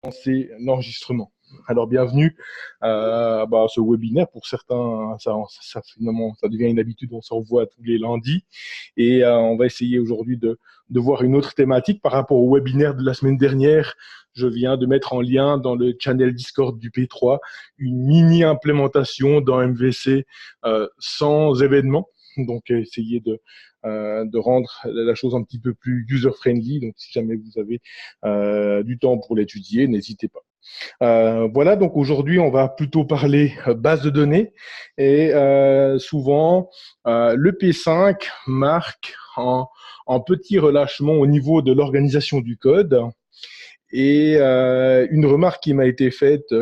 lancer l'enregistrement. Alors bienvenue à ce webinaire. Pour certains, finalement, ça devient une habitude, on se revoit tous les lundis. Et on va essayer aujourd'hui de voir une autre thématique par rapport au webinaire de la semaine dernière. Je viens de mettre en lien dans le channel Discord du P3 une mini-implémentation dans MVC sans événement. Donc, essayer de rendre la chose un petit peu plus user-friendly. Donc, si jamais vous avez du temps pour l'étudier, n'hésitez pas. Voilà, donc aujourd'hui, on va plutôt parler base de données. Et souvent, le P5 marque en petit relâchement au niveau de l'organisation du code. Et une remarque qui m'a été faite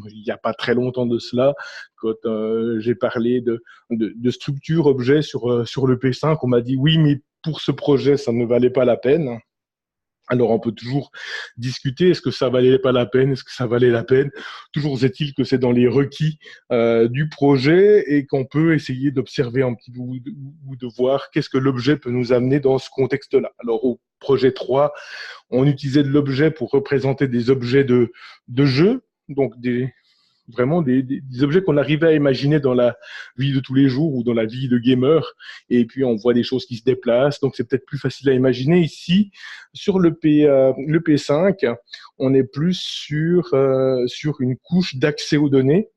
il n'y a pas très longtemps de cela, quand j'ai parlé de structure objet sur le P5, on m'a dit oui, mais pour ce projet, ça ne valait pas la peine. Alors, on peut toujours discuter, est-ce que ça valait pas la peine, est-ce que ça valait la peine. Toujours est-il que c'est dans les requis du projet et qu'on peut essayer d'observer un petit peu ou de voir qu'est-ce que l'objet peut nous amener dans ce contexte-là. Alors, au projet 3, on utilisait de l'objet pour représenter des objets de jeu, donc vraiment des objets qu'on arrivait à imaginer dans la vie de tous les jours ou dans la vie de gamer. Et puis, on voit des choses qui se déplacent. Donc, c'est peut-être plus facile à imaginer. Ici, sur le P5, on est plus sur une couche d'accès aux données.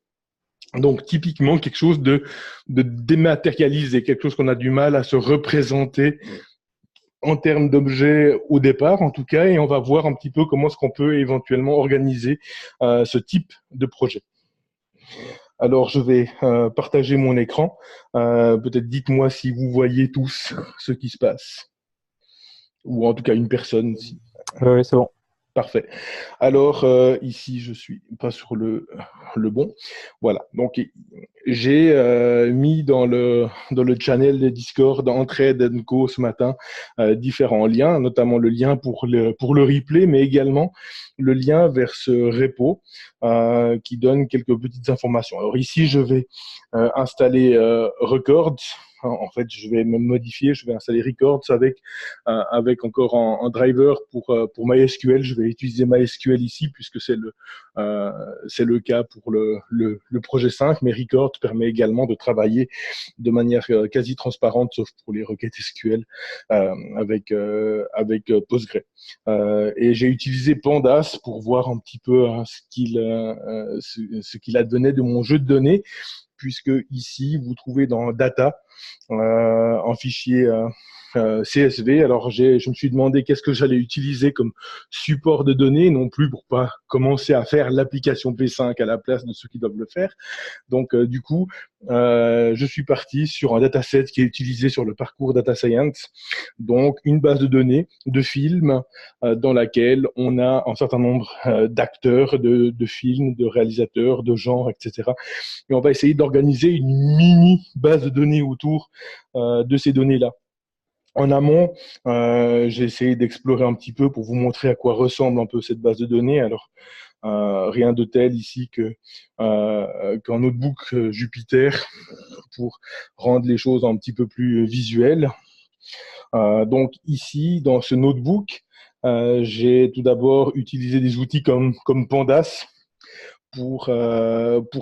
Donc, typiquement, quelque chose de dématérialisé, quelque chose qu'on a du mal à se représenter en termes d'objets au départ, en tout cas, et on va voir un petit peu comment est-ce qu'on peut éventuellement organiser ce type de projet. Alors, je vais partager mon écran. Peut-être dites-moi si vous voyez tous ce qui se passe. Ou en tout cas, une personne. Oui, c'est bon. Parfait. Alors, ici, je suis pas sur le bon. Voilà. Donc, j'ai mis dans le channel de Discord Entraide & Co ce matin différents liens, notamment le lien pour le replay, mais également le lien vers ce repo qui donne quelques petites informations. Alors ici, je vais installer Records. En fait, je vais me modifier, je vais installer Records avec encore un driver pour MySQL. Je vais utiliser MySQL ici puisque c'est le cas pour le projet 5, mais Record permet également de travailler de manière quasi transparente, sauf pour les requêtes SQL avec Postgre. Et j'ai utilisé Pandas pour voir un petit peu ce qu'il advenait de mon jeu de données, puisque ici, vous trouvez dans Data un fichier CSV. Alors, je me suis demandé qu'est-ce que j'allais utiliser comme support de données, non plus pour pas commencer à faire l'application P5 à la place de ceux qui doivent le faire. Donc, du coup, je suis parti sur un dataset qui est utilisé sur le parcours Data Science, donc une base de données de films dans laquelle on a un certain nombre d'acteurs de films, de réalisateurs, de genres, etc. Et on va essayer d'organiser une mini base de données autour de ces données-là. En amont, j'ai essayé d'explorer un petit peu pour vous montrer à quoi ressemble un peu cette base de données. Alors, rien de tel ici qu'un notebook Jupyter pour rendre les choses un petit peu plus visuelles. Donc ici, dans ce notebook, j'ai tout d'abord utilisé des outils comme Pandas pour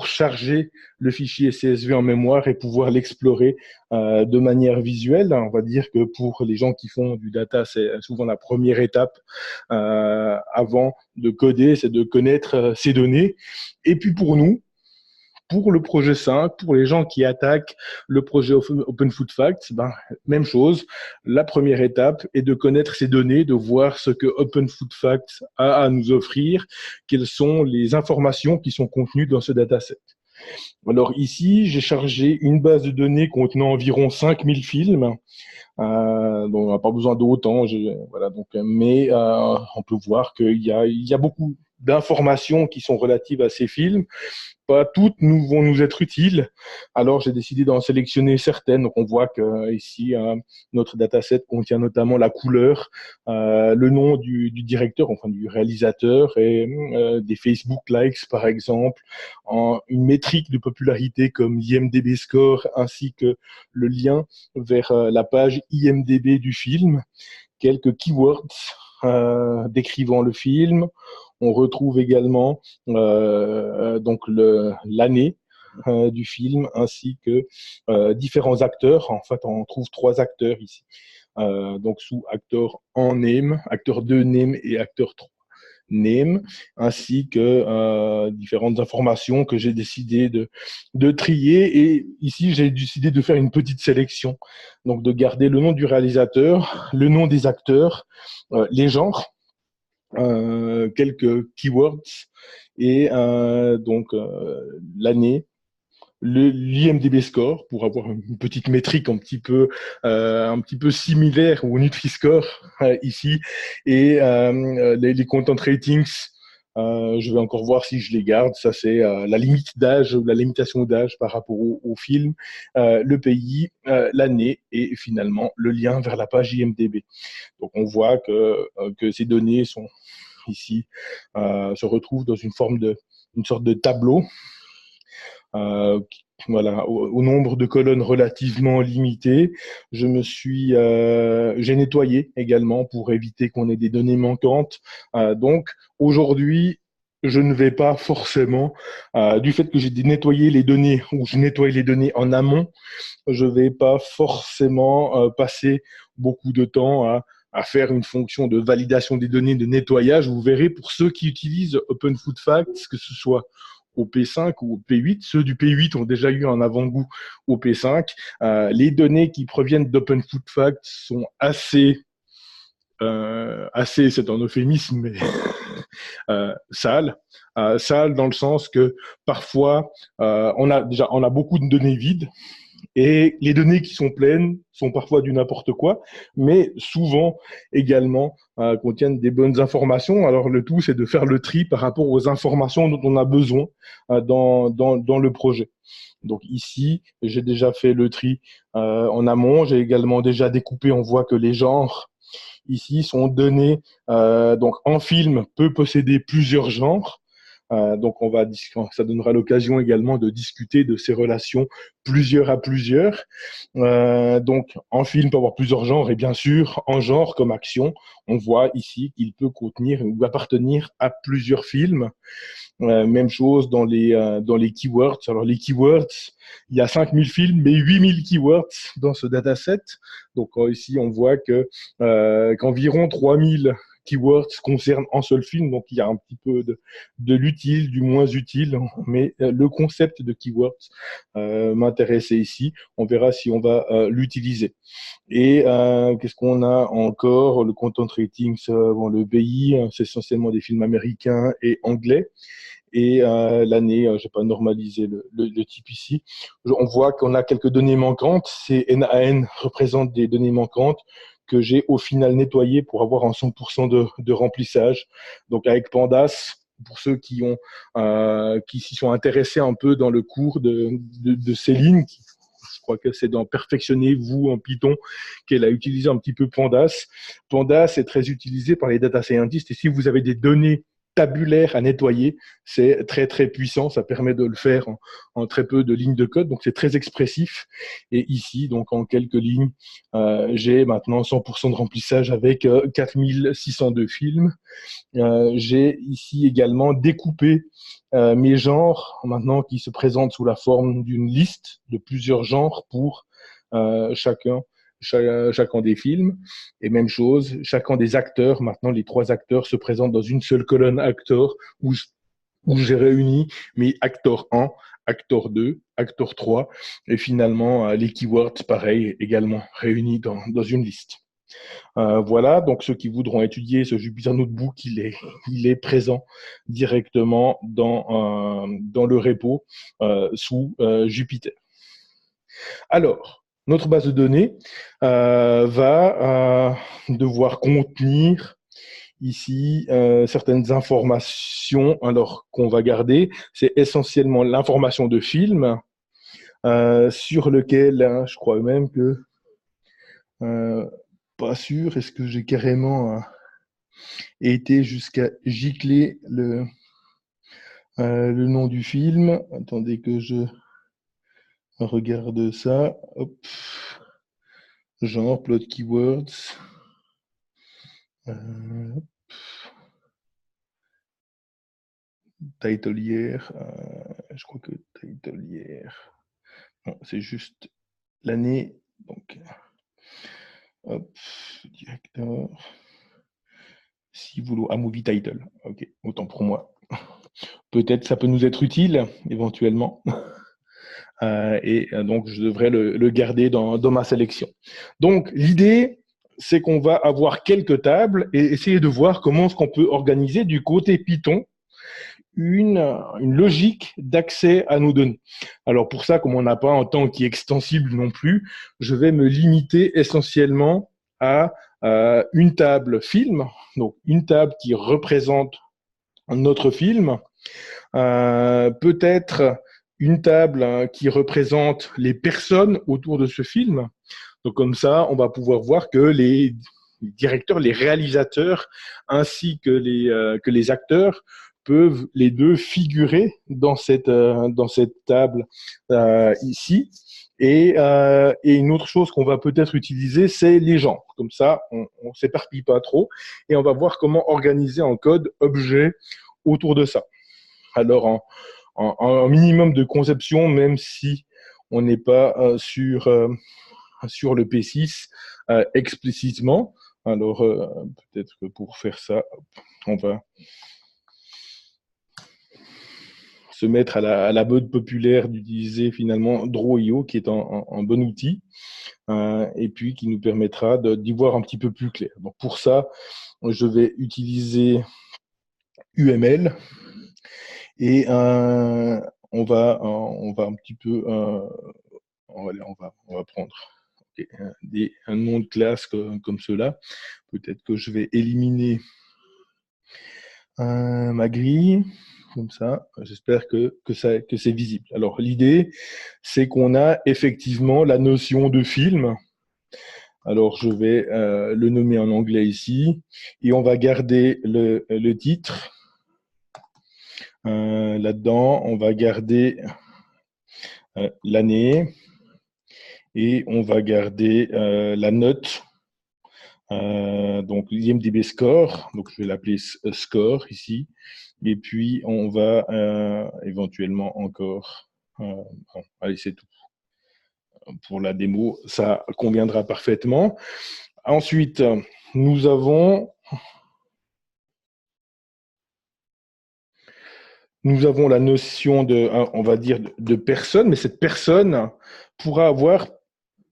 charger le fichier CSV en mémoire et pouvoir l'explorer de manière visuelle. On va dire que pour les gens qui font du data, c'est souvent la première étape avant de coder, c'est de connaître ces données. Et puis pour nous, pour le projet 5, pour les gens qui attaquent le projet Open Food Facts, même chose. La première étape est de connaître ces données, de voir ce que Open Food Facts a à nous offrir, quelles sont les informations qui sont contenues dans ce dataset. Alors ici, j'ai chargé une base de données contenant environ 5000 films. Donc on n'a pas besoin d'autant, voilà, mais on peut voir qu'il y a beaucoup d'informations qui sont relatives à ces films. Pas toutes vont nous être utiles. Alors, j'ai décidé d'en sélectionner certaines. Donc, on voit que ici, notre dataset contient notamment la couleur, le nom du directeur, enfin du réalisateur, et des Facebook likes, par exemple, une métrique de popularité comme IMDb Score, ainsi que le lien vers la page IMDb du film, quelques keywords décrivant le film. On retrouve également donc l'année du film ainsi que différents acteurs. En fait, on trouve trois acteurs ici. Donc sous acteur en name, acteur 2 name et acteur 3 name, ainsi que différentes informations que j'ai décidé de trier. Et ici, j'ai décidé de faire une petite sélection. Donc de garder le nom du réalisateur, le nom des acteurs, les genres, quelques keywords et donc l'année, l'IMDb score pour avoir une petite métrique un petit peu similaire au Nutri-Score ici et les content ratings. Je vais encore voir si je les garde. Ça, c'est la limite d'âge ou la limitation d'âge par rapport au film, le pays, l'année et finalement le lien vers la page IMDb. Donc, on voit que ces données sont ici, se retrouvent dans une sorte de tableau euh, voilà, au nombre de colonnes relativement limité. J'ai nettoyé également pour éviter qu'on ait des données manquantes. Donc aujourd'hui, je ne vais pas forcément, du fait que j'ai nettoyé les données ou je nettoie les données en amont, je ne vais pas forcément passer beaucoup de temps à faire une fonction de validation des données, de nettoyage. Vous verrez, pour ceux qui utilisent Open Food Facts, que ce soit au P5 ou au P8, ceux du P8 ont déjà eu un avant-goût au P5. Les données qui proviennent d'Open Food Facts sont assez, c'est un euphémisme, mais sales. Sales dans le sens que parfois, on a beaucoup de données vides, et les données qui sont pleines sont parfois du n'importe quoi, mais souvent également contiennent des bonnes informations. Alors le tout, c'est de faire le tri par rapport aux informations dont on a besoin dans le projet. Donc ici, j'ai déjà fait le tri en amont. J'ai également déjà découpé. On voit que les genres ici sont donnés. Donc un film peut posséder plusieurs genres. Donc, ça donnera l'occasion également de discuter de ces relations plusieurs à plusieurs. Donc, un film peut avoir plusieurs genres et bien sûr, en genre comme action, on voit ici qu'il peut contenir ou appartenir à plusieurs films. Même chose dans les keywords. Alors, les keywords, il y a 5000 films, mais 8000 keywords dans ce dataset. Donc, ici, on voit qu'environ 3000 keywords concernent un seul film. Donc, il y a un petit peu de l'utile, du moins utile. Mais le concept de keywords m'intéressait ici. On verra si on va l'utiliser. Et qu'est-ce qu'on a encore? Le content ratings, bon, le pays, c'est essentiellement des films américains et anglais. Et l'année, je n'ai pas normalisé le type ici. On voit qu'on a quelques données manquantes. Ces NaN représentent des données manquantes que j'ai au final nettoyées pour avoir un 100% de remplissage. Donc avec Pandas, pour ceux qui s'y sont intéressés un peu dans le cours de Céline, je crois que c'est dans Perfectionnez-vous en Python qu'elle a utilisé un petit peu Pandas. Pandas est très utilisé par les data scientists et si vous avez des données tabulaire à nettoyer, c'est très très puissant, ça permet de le faire en très peu de lignes de code, donc c'est très expressif. Et ici, donc en quelques lignes, j'ai maintenant 100% de remplissage avec 4602 films. J'ai ici également découpé mes genres, maintenant qui se présentent sous la forme d'une liste de plusieurs genres pour chacun des films. Et même chose, chacun des acteurs, maintenant les trois acteurs se présentent dans une seule colonne acteur où j'ai réuni mes acteurs 1, acteur 2, acteur 3 et finalement les keywords, pareil, également réunis dans une liste. Voilà, donc ceux qui voudront étudier ce Jupyter Notebook, il est présent directement dans le repo sous Jupyter. Alors, notre base de données va devoir contenir ici certaines informations alors qu'on va garder. C'est essentiellement l'information de film sur lequel je crois même que pas sûr, est-ce que j'ai carrément été jusqu'à gicler le nom du film. Attendez que je regarde ça. Hop. Genre, plot keywords. title year, je crois que title year, non, c'est juste l'année, donc, hop, directeur, si vous voulez, movie title, ok, autant pour moi. Peut-être ça peut nous être utile, éventuellement. Donc, je devrais le garder dans ma sélection. Donc, l'idée, c'est qu'on va avoir quelques tables et essayer de voir comment est-ce qu'on peut organiser du côté Python une logique d'accès à nos données. Alors, pour ça, comme on n'a pas un temps qui est extensible non plus, je vais me limiter essentiellement à une table film, donc une table qui représente notre film, peut-être une table qui représente les personnes autour de ce film. Donc comme ça, on va pouvoir voir que les directeurs, les réalisateurs, ainsi que les acteurs peuvent les deux figurer dans cette table ici. Et une autre chose qu'on va peut-être utiliser, c'est les genres. Comme ça, on ne s'éparpille pas trop et on va voir comment organiser en code objet autour de ça. Alors, en minimum de conception, même si on n'est pas sur le P6 explicitement. Alors, peut-être que pour faire ça, on va se mettre à la mode populaire d'utiliser finalement Draw.io, qui est un bon outil, et puis qui nous permettra d'y voir un petit peu plus clair. Donc, pour ça, je vais utiliser UML. Et on va un petit peu, on va prendre un nom de classe comme cela. Peut-être que je vais éliminer ma grille, comme ça. J'espère que c'est visible. Alors, l'idée, c'est qu'on a effectivement la notion de film. Alors, je vais le nommer en anglais ici, et on va garder le titre. Là-dedans, on va garder l'année et on va garder la note. Donc, l'IMDb score, donc je vais l'appeler score ici. Et puis, on va éventuellement encore... bon, allez, c'est tout. Pour la démo, ça conviendra parfaitement. Ensuite, nous avons la notion de, on va dire, de personne, mais cette personne pourra avoir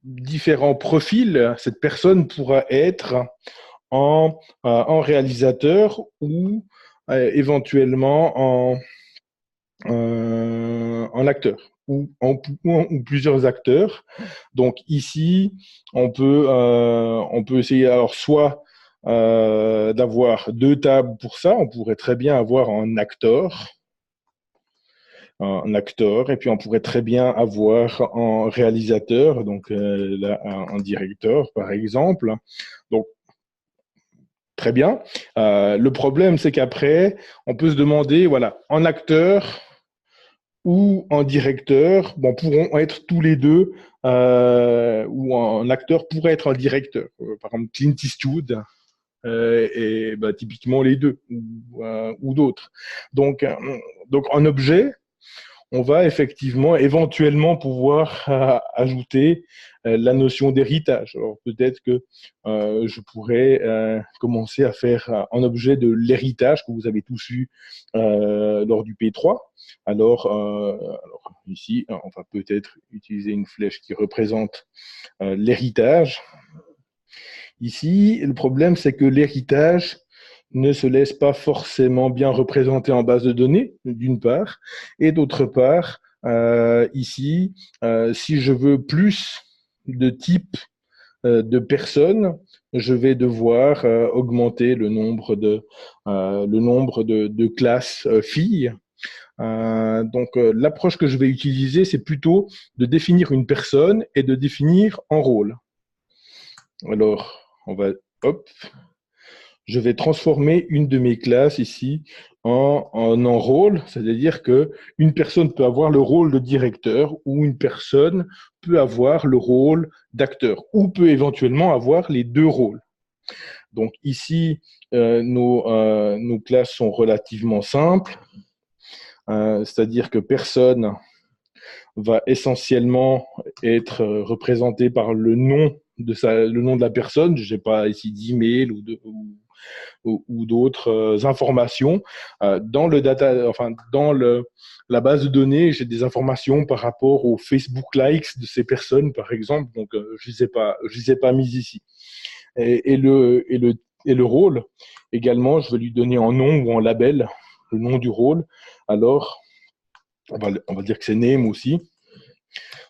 différents profils. Cette personne pourra être en réalisateur ou éventuellement en acteur ou plusieurs acteurs. Donc ici, on peut essayer alors soit d'avoir deux tables pour ça. On pourrait très bien avoir un acteur, et puis on pourrait très bien avoir un réalisateur, donc là, un directeur par exemple. Donc très bien. Le problème, c'est qu'après, on peut se demander, voilà, en acteur ou en directeur, bon, pourront être tous les deux, ou un acteur pourrait être un directeur. Par exemple, Clint Eastwood, et bah, typiquement les deux, ou d'autres. Donc, en objet, on va effectivement, éventuellement pouvoir ajouter la notion d'héritage. Alors peut-être que je pourrais commencer à faire un objet de l'héritage que vous avez tous eu lors du P3. Alors ici, on va peut-être utiliser une flèche qui représente l'héritage. Ici, le problème, c'est que l'héritage ne se laisse pas forcément bien représenter en base de données, d'une part, et d'autre part, ici, si je veux plus de types de personnes, je vais devoir augmenter le nombre de classes filles. Donc, l'approche que je vais utiliser, c'est plutôt de définir une personne et de définir un rôle. Alors, on va, hop, je vais transformer une de mes classes ici en rôle, c'est-à-dire qu'une personne peut avoir le rôle de directeur ou une personne peut avoir le rôle d'acteur ou peut éventuellement avoir les deux rôles. Donc ici, nos classes sont relativement simples. c'est-à-dire que personne va essentiellement être représenté par le nom de la personne. Je n'ai pas ici d'email ou d'autres informations. La base de données, j'ai des informations par rapport aux Facebook likes de ces personnes, par exemple. Donc, je les ai pas mises ici. Et le rôle, également, je vais lui donner en nom ou en label le nom du rôle. Alors, on va dire que c'est name aussi.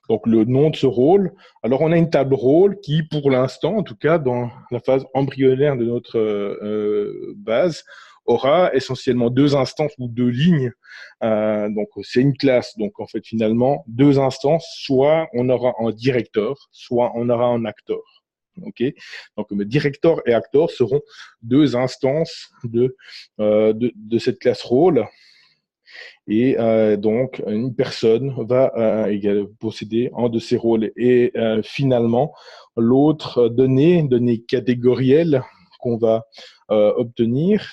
Donc, le nom de ce rôle. Alors, on a une table rôle qui, pour l'instant, en tout cas, dans la phase embryonnaire de notre base, aura essentiellement deux instances ou deux lignes. Donc, c'est une classe. Donc, en fait, finalement, deux instances, soit on aura un directeur, soit on aura un acteur. OK. Donc, le directeur et acteur seront deux instances de cette classe rôle. Et donc, une personne va posséder un de ces rôles. Et finalement, l'autre donnée catégorielle qu'on va obtenir,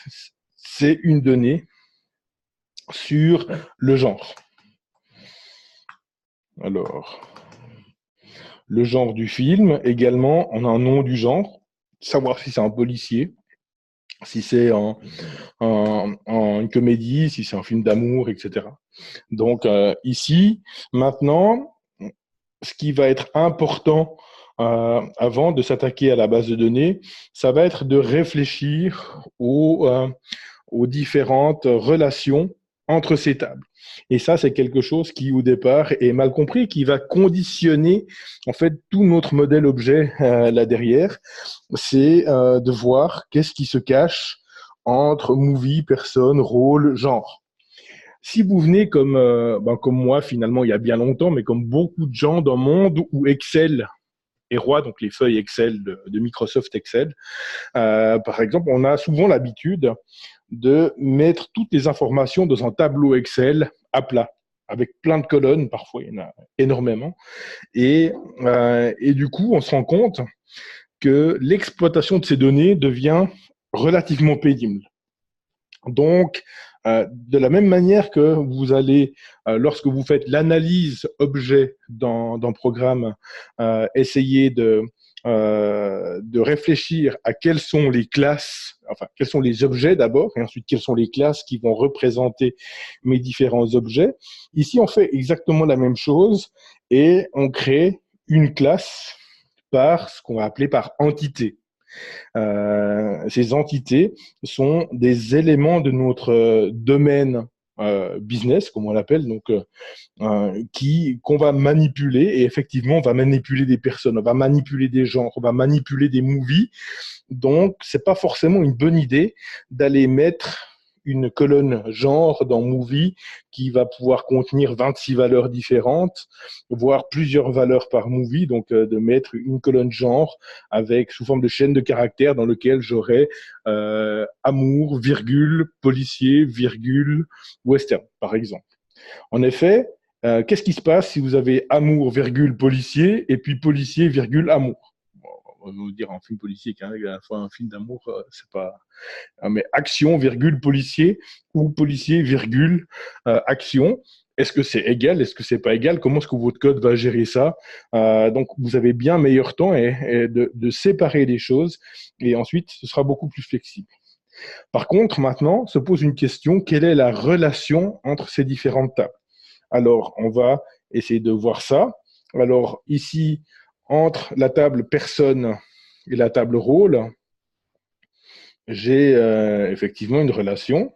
c'est une donnée sur le genre. Alors, le genre du film, également, on a un nom du genre, savoir si c'est un policier, si c'est une comédie, si c'est un film d'amour, etc. Donc ici, maintenant, ce qui va être important avant de s'attaquer à la base de données, ça va être de réfléchir aux différentes relations entre ces tables. Et ça, c'est quelque chose qui, au départ, est mal compris, qui va conditionner en fait tout notre modèle objet là derrière. C'est de voir qu'est-ce qui se cache entre movie, personne, rôle, genre. Si vous venez comme moi, finalement, il y a bien longtemps, mais comme beaucoup de gens dans le monde où Excel est roi, donc les feuilles Excel de Microsoft Excel, par exemple, on a souvent l'habitude de mettre toutes les informations dans un tableau Excel à plat, avec plein de colonnes, parfois il y en a énormément. Et du coup, on se rend compte que l'exploitation de ces données devient relativement pénible. Donc, de la même manière que vous allez, lorsque vous faites l'analyse objet dans le programme, essayer de réfléchir à quelles sont les classes, enfin, quels sont les objets d'abord, et ensuite quelles sont les classes qui vont représenter mes différents objets. Ici, on fait exactement la même chose et on crée une classe par ce qu'on va appeler par entité. Ces entités sont des éléments de notre domaine business, comme on l'appelle, donc qu'on va manipuler. Et effectivement, on va manipuler des personnes, on va manipuler des genres, on va manipuler des movies. Donc, c'est pas forcément une bonne idée d'aller mettre une colonne genre dans Movie qui va pouvoir contenir 26 valeurs différentes, voire plusieurs valeurs par movie, donc de mettre une colonne genre avec sous forme de chaîne de caractères dans lequel j'aurai amour, virgule, policier, virgule, western, par exemple. En effet, qu'est-ce qui se passe si vous avez amour, virgule, policier, et puis policier, virgule, amour? On va vous dire un film policier qui est à la fois un film d'amour, c'est pas. Mais action, virgule, policier, ou policier, virgule, action. Est-ce que c'est égal? Est-ce que c'est pas égal? Comment est-ce que votre code va gérer ça? Donc, vous avez bien meilleur temps de séparer les choses et ensuite, ce sera beaucoup plus flexible. Par contre, maintenant, se pose une question, quelle est la relation entre ces différentes tables? Alors, on va essayer de voir ça. Alors, ici, entre la table personne et la table rôle, j'ai effectivement une relation.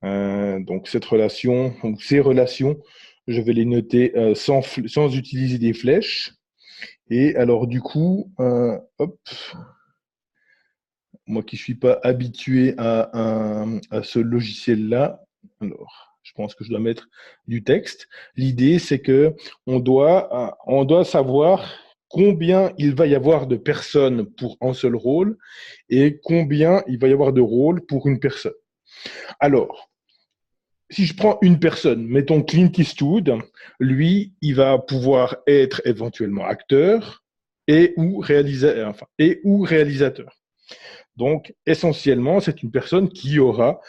Donc, cette relation, ou ces relations, je vais les noter sans utiliser des flèches. Et alors, du coup, hop, moi qui ne suis pas habitué à ce logiciel-là, alors, je pense que je dois mettre du texte. L'idée, c'est que on doit savoir combien il va y avoir de personnes pour un seul rôle et combien il va y avoir de rôles pour une personne. Alors, si je prends une personne, mettons Clint Eastwood, lui, il va pouvoir être éventuellement acteur ou réalisateur. Donc, essentiellement, c'est une personne qui aura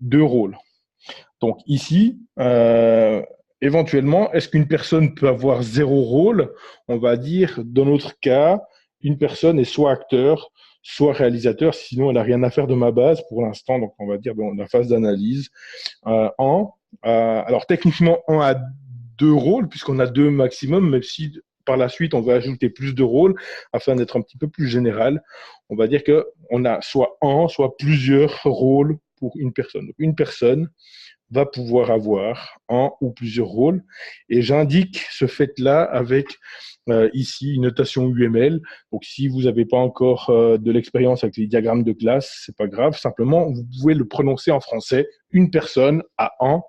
deux rôles. Donc ici, éventuellement, est-ce qu'une personne peut avoir zéro rôle? On va dire, dans notre cas, une personne est soit acteur, soit réalisateur, sinon elle n'a rien à faire de ma base pour l'instant. Donc on va dire dans la phase d'analyse. Alors techniquement, on a deux rôles, puisqu'on a deux maximum, même si par la suite on va ajouter plus de rôles afin d'être un petit peu plus général. On va dire qu'on a soit un, soit plusieurs rôles pour une personne. Donc, une personne va pouvoir avoir un ou plusieurs rôles. Et j'indique ce fait-là avec ici une notation UML. Donc, si vous n'avez pas encore de l'expérience avec les diagrammes de classe, c'est pas grave. Simplement, vous pouvez le prononcer en français. Une personne a un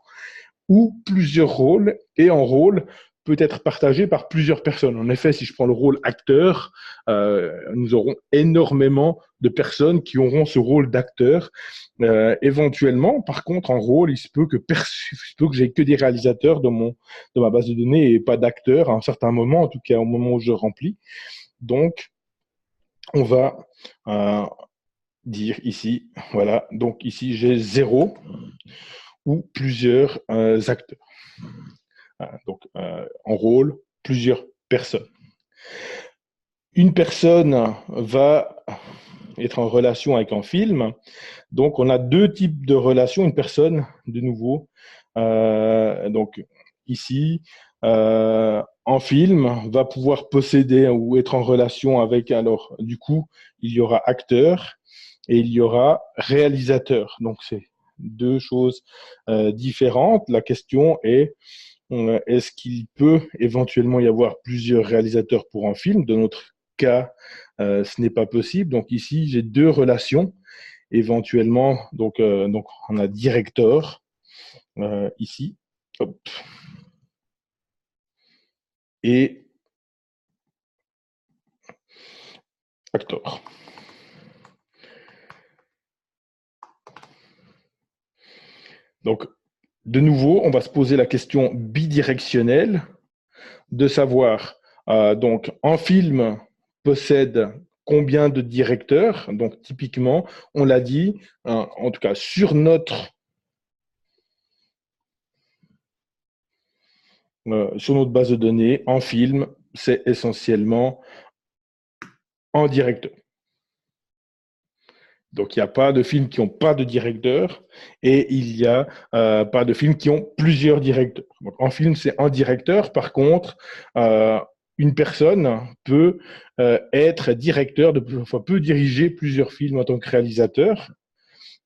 ou plusieurs rôles, et un rôle peut être partagé par plusieurs personnes. En effet, si je prends le rôle acteur, nous aurons énormément de personnes qui auront ce rôle d'acteur. Éventuellement, par contre, en rôle, il se peut que j'ai que des réalisateurs dans ma base de données et pas d'acteurs à un certain moment, en tout cas au moment où je remplis. Donc, on va dire ici, voilà, donc ici j'ai 0 ou plusieurs acteurs. Donc, en rôle, plusieurs personnes. Une personne va être en relation avec un film. Donc, on a deux types de relations. Une personne, de nouveau, donc ici, en film, va pouvoir posséder ou être en relation avec, alors, du coup, il y aura acteur et il y aura réalisateur. Donc, c'est deux choses différentes. La question est, est-ce qu'il peut éventuellement y avoir plusieurs réalisateurs pour un film? Dans notre cas, ce n'est pas possible. Donc ici, j'ai deux relations éventuellement. Donc on a directeur ici. Hop. Et acteur. Donc, de nouveau, on va se poser la question bidirectionnelle de savoir, donc, un film possède combien de directeurs. Donc, typiquement, on l'a dit, en tout cas, sur notre base de données, en film, c'est essentiellement en directeur. Donc, il n'y a pas de films qui n'ont pas de directeur et il n'y a pas de films qui ont plusieurs directeurs. Donc, en film, c'est un directeur. Par contre, une personne peut être directeur, peut diriger plusieurs films en tant que réalisateur.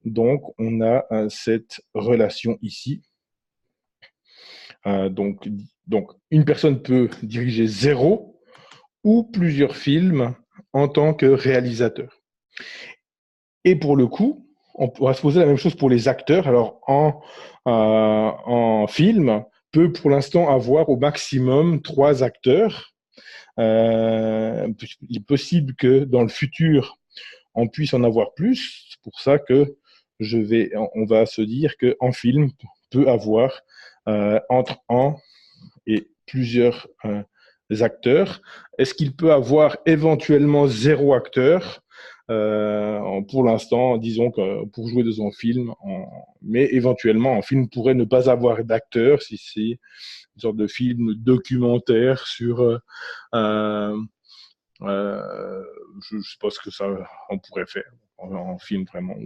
Donc, on a cette relation ici. Donc, une personne peut diriger 0 ou plusieurs films en tant que réalisateur. Et pour le coup, on pourra se poser la même chose pour les acteurs. Alors, en film, peut pour l'instant avoir au maximum 3 acteurs. Il est possible que dans le futur, on puisse en avoir plus. C'est pour ça que on va se dire qu'en film, peut avoir entre un et plusieurs acteurs. Est-ce qu'il peut avoir éventuellement 0 acteur? Pour l'instant, disons que pour jouer dans un film, mais éventuellement, un film pourrait ne pas avoir d'acteur si c'est une sorte de film documentaire sur je ne sais pas ce que ça on pourrait faire en film vraiment,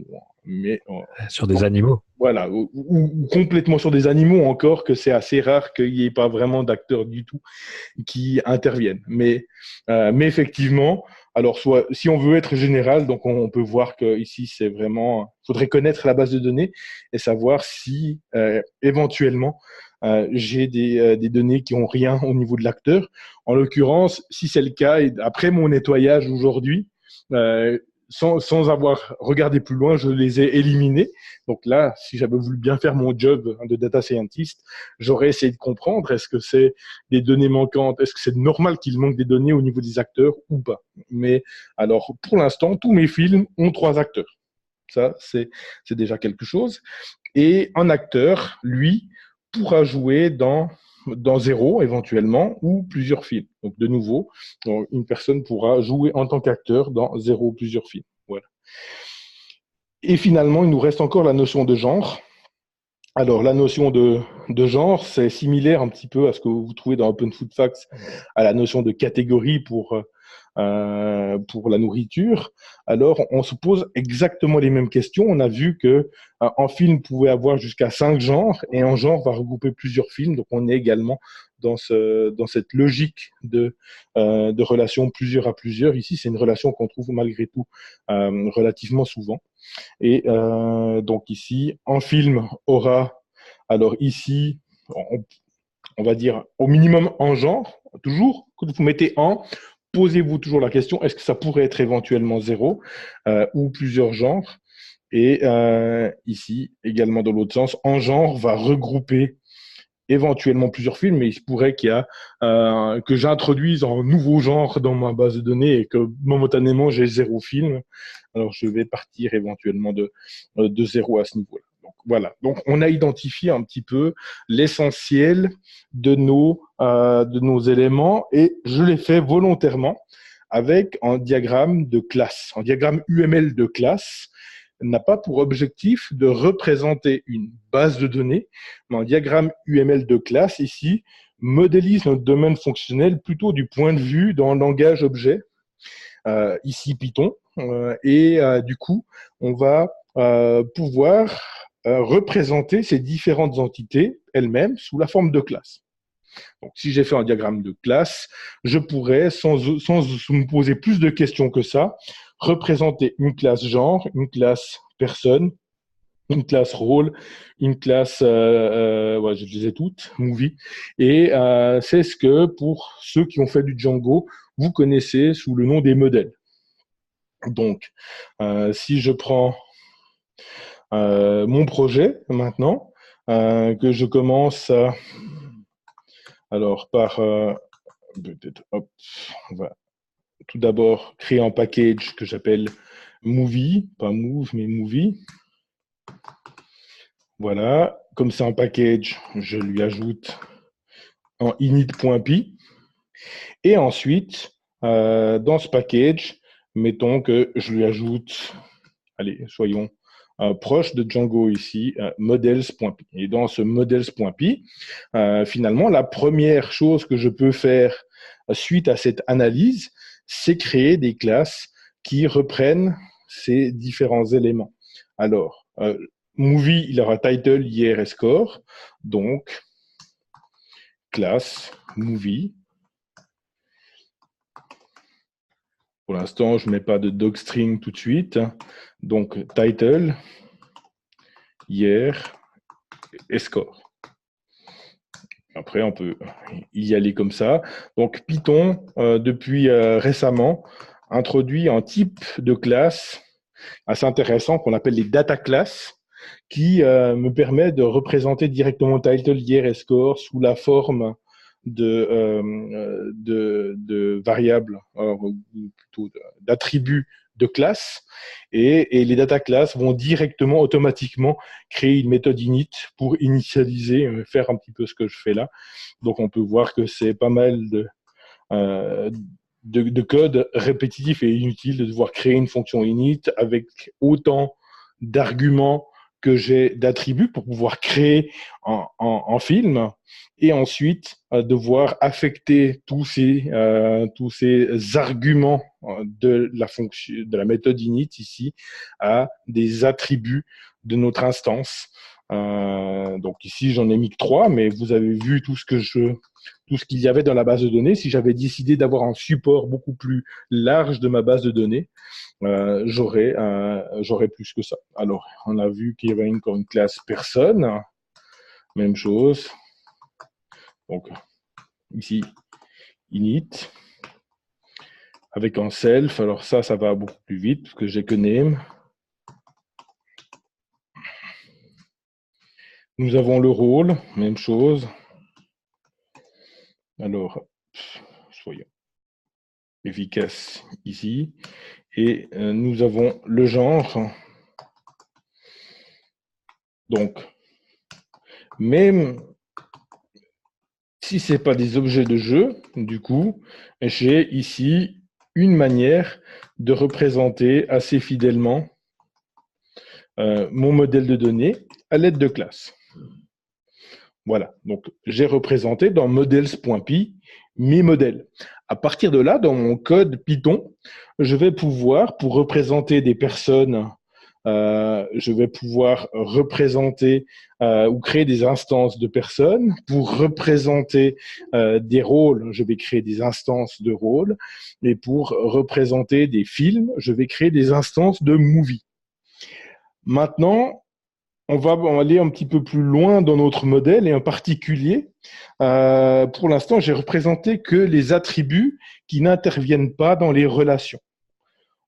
mais Sur des animaux. voilà, ou complètement sur des animaux encore, que c'est assez rare qu'il n'y ait pas vraiment d'acteurs du tout qui interviennent. Mais effectivement, alors soit si on veut être général, donc on peut voir que ici c'est vraiment, faudrait connaître la base de données et savoir si éventuellement j'ai des données qui ont rien au niveau de l'acteur. En l'occurrence, si c'est le cas, et après mon nettoyage aujourd'hui, sans avoir regardé plus loin, je les ai éliminés. Donc là, si j'avais voulu bien faire mon job de data scientist, j'aurais essayé de comprendre, est-ce que c'est des données manquantes, est-ce que c'est normal qu'il manque des données au niveau des acteurs ou pas. Mais alors, pour l'instant, tous mes films ont 3 acteurs. Ça, c'est déjà quelque chose. Et un acteur, lui, pourra jouer dans 0 éventuellement ou plusieurs films. Donc de nouveau, une personne pourra jouer en tant qu'acteur dans 0 ou plusieurs films. Voilà. Et finalement, il nous reste encore la notion de genre. Alors, la notion de genre, c'est similaire un petit peu à ce que vous trouvez dans Open Food Facts, à la notion de catégorie pour la nourriture. Alors, on se pose exactement les mêmes questions. On a vu que un film pouvait avoir jusqu'à 5 genres et un genre va regrouper plusieurs films. Donc, on est également dans cette logique de relation plusieurs à plusieurs. Ici, c'est une relation qu'on trouve malgré tout relativement souvent. Et donc ici, un film aura, alors ici, on va dire au minimum un genre, toujours, quand vous mettez un, posez-vous toujours la question, est-ce que ça pourrait être éventuellement zéro ou plusieurs genres? Et ici, également dans l'autre sens, un genre va regrouper éventuellement plusieurs films, mais il se pourrait que j'introduise un nouveau genre dans ma base de données et que momentanément j'ai zéro film. Alors je vais partir éventuellement de zéro à ce niveau-là. Donc voilà. Donc on a identifié un petit peu l'essentiel de nos éléments et je l'ai fait volontairement avec un diagramme de classe, un diagramme UML de classe n'a pas pour objectif de représenter une base de données, mais un diagramme UML de classe ici modélise notre domaine fonctionnel plutôt du point de vue d'un langage objet, ici Python, et du coup, on va pouvoir représenter ces différentes entités elles-mêmes sous la forme de classe. Donc, si j'ai fait un diagramme de classe, je pourrais, sans me poser plus de questions que ça, représenter une classe genre, une classe personne, une classe rôle, une classe, ouais, je les ai toutes, movie. Et c'est ce que, pour ceux qui ont fait du Django, vous connaissez sous le nom des modèles. Donc, si je prends mon projet maintenant, que je commence alors par, peut-être, hop, on va tout d'abord créer un package que j'appelle movie, pas move, mais movie. Voilà, comme c'est un package, je lui ajoute un init.py. Et ensuite, dans ce package, mettons que je lui ajoute, allez, soyons proches de Django ici, models.py. Et dans ce models.py, finalement, la première chose que je peux faire suite à cette analyse, c'est créer des classes qui reprennent ces différents éléments. Alors, movie, il aura title, year et score. Donc, classe movie. Pour l'instant, je ne mets pas de docstring tout de suite. Donc, title, year et score. Après, on peut y aller comme ça. Donc, Python, depuis récemment, introduit un type de classe assez intéressant qu'on appelle les data classes, qui me permet de représenter directement title, year et score sous la forme de variables, ou plutôt d'attributs de classe. Et les data classes vont directement, automatiquement, créer une méthode init pour initialiser, faire un petit peu ce que je fais là. Donc, on peut voir que c'est pas mal de code répétitif et inutile de devoir créer une fonction init avec autant d'arguments que j'ai d'attributs pour pouvoir créer en film et ensuite devoir affecter tous ces arguments de la méthode init ici à des attributs de notre instance. Donc ici, j'en ai mis que 3, mais vous avez vu tout ce qu'il y avait dans la base de données. Si j'avais décidé d'avoir un support beaucoup plus large de ma base de données, j'aurais plus que ça. Alors, on a vu qu'il y avait encore une classe personne. Même chose. Donc, ici, init. Avec un self. Alors ça va beaucoup plus vite parce que j'ai que name. Nous avons le rôle. Même chose. Alors, soyons efficaces ici. Et nous avons le genre. Donc, même si ce n'est pas des objets de jeu, du coup, j'ai ici une manière de représenter assez fidèlement mon modèle de données à l'aide de classes. Voilà, donc j'ai représenté dans models.py mes modèles. À partir de là, dans mon code Python, je vais pouvoir, pour représenter des personnes, je vais pouvoir représenter ou créer des instances de personnes. Pour représenter des rôles, je vais créer des instances de rôles. Et pour représenter des films, je vais créer des instances de movie. Maintenant, on va aller un petit peu plus loin dans notre modèle et en particulier, pour l'instant, j'ai représenté que les attributs qui n'interviennent pas dans les relations.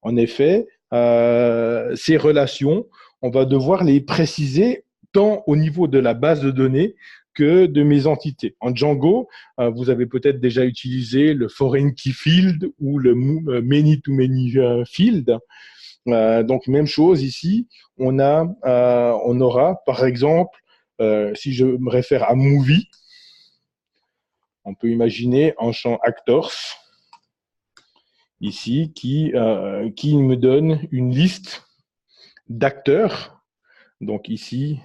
En effet, ces relations, on va devoir les préciser tant au niveau de la base de données que de mes entités. En Django, vous avez peut-être déjà utilisé le foreign key field ou le many-to-many field. Donc, même chose ici, on aura, par exemple, si je me réfère à movie, on peut imaginer un champ actors, ici, qui me donne une liste d'acteurs. Donc ici,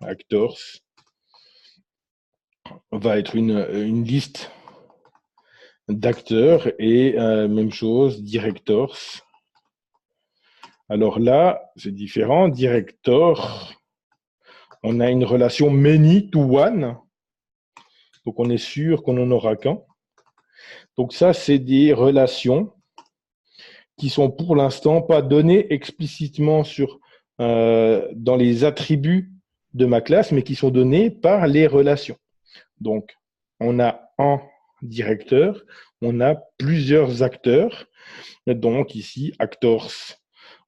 actors va être une liste d'acteurs et même chose, directors. Alors là, c'est différent. Director, on a une relation many to one. Donc, on est sûr qu'on n'en aura qu'un. Donc, ça, c'est des relations qui sont pour l'instant pas données explicitement dans les attributs de ma classe, mais qui sont données par les relations. Donc, on a un directeur, on a plusieurs acteurs. Donc, ici, actors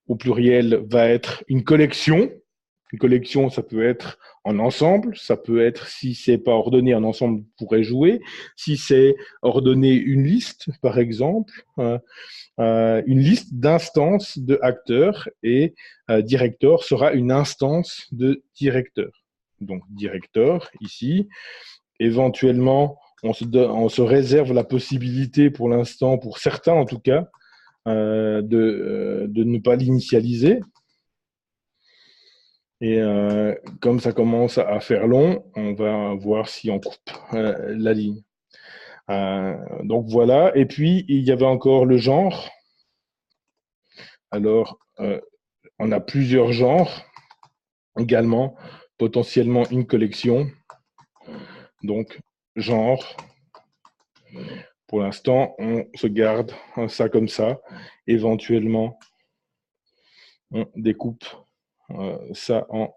au pluriel va être une collection. Une collection, ça peut être en ensemble, ça peut être, si c'est pas ordonné, un ensemble pourrait jouer. Si c'est ordonné une liste, par exemple, une liste d'instances de acteurs et director sera une instance de directeur. Donc, directeur, ici. Éventuellement, on se réserve la possibilité pour l'instant, pour certains en tout cas, de ne pas l'initialiser. Et comme ça commence à faire long, on va voir si on coupe la ligne. Donc voilà. Et puis, il y avait encore le genre. Alors, on a plusieurs genres également, potentiellement une collection. Donc, genre. Pour l'instant, on se garde ça comme ça. Éventuellement, on découpe ça en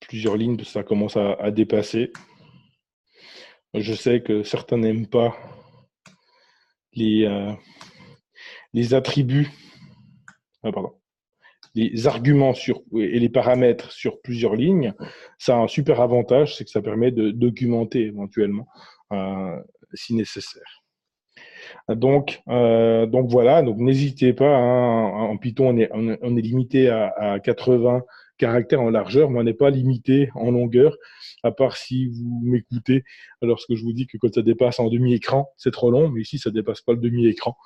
plusieurs lignes parce que ça commence à dépasser. Je sais que certains n'aiment pas les attributs, les arguments et les paramètres sur plusieurs lignes. Ça a un super avantage, c'est que ça permet de documenter éventuellement si nécessaire. Donc voilà, donc n'hésitez pas, hein, en Python on est limité à 80 caractères en largeur, mais on n'est pas limité en longueur, à part si vous m'écoutez lorsque je vous dis que quand ça dépasse en demi-écran, c'est trop long, mais ici ça dépasse pas le demi-écran.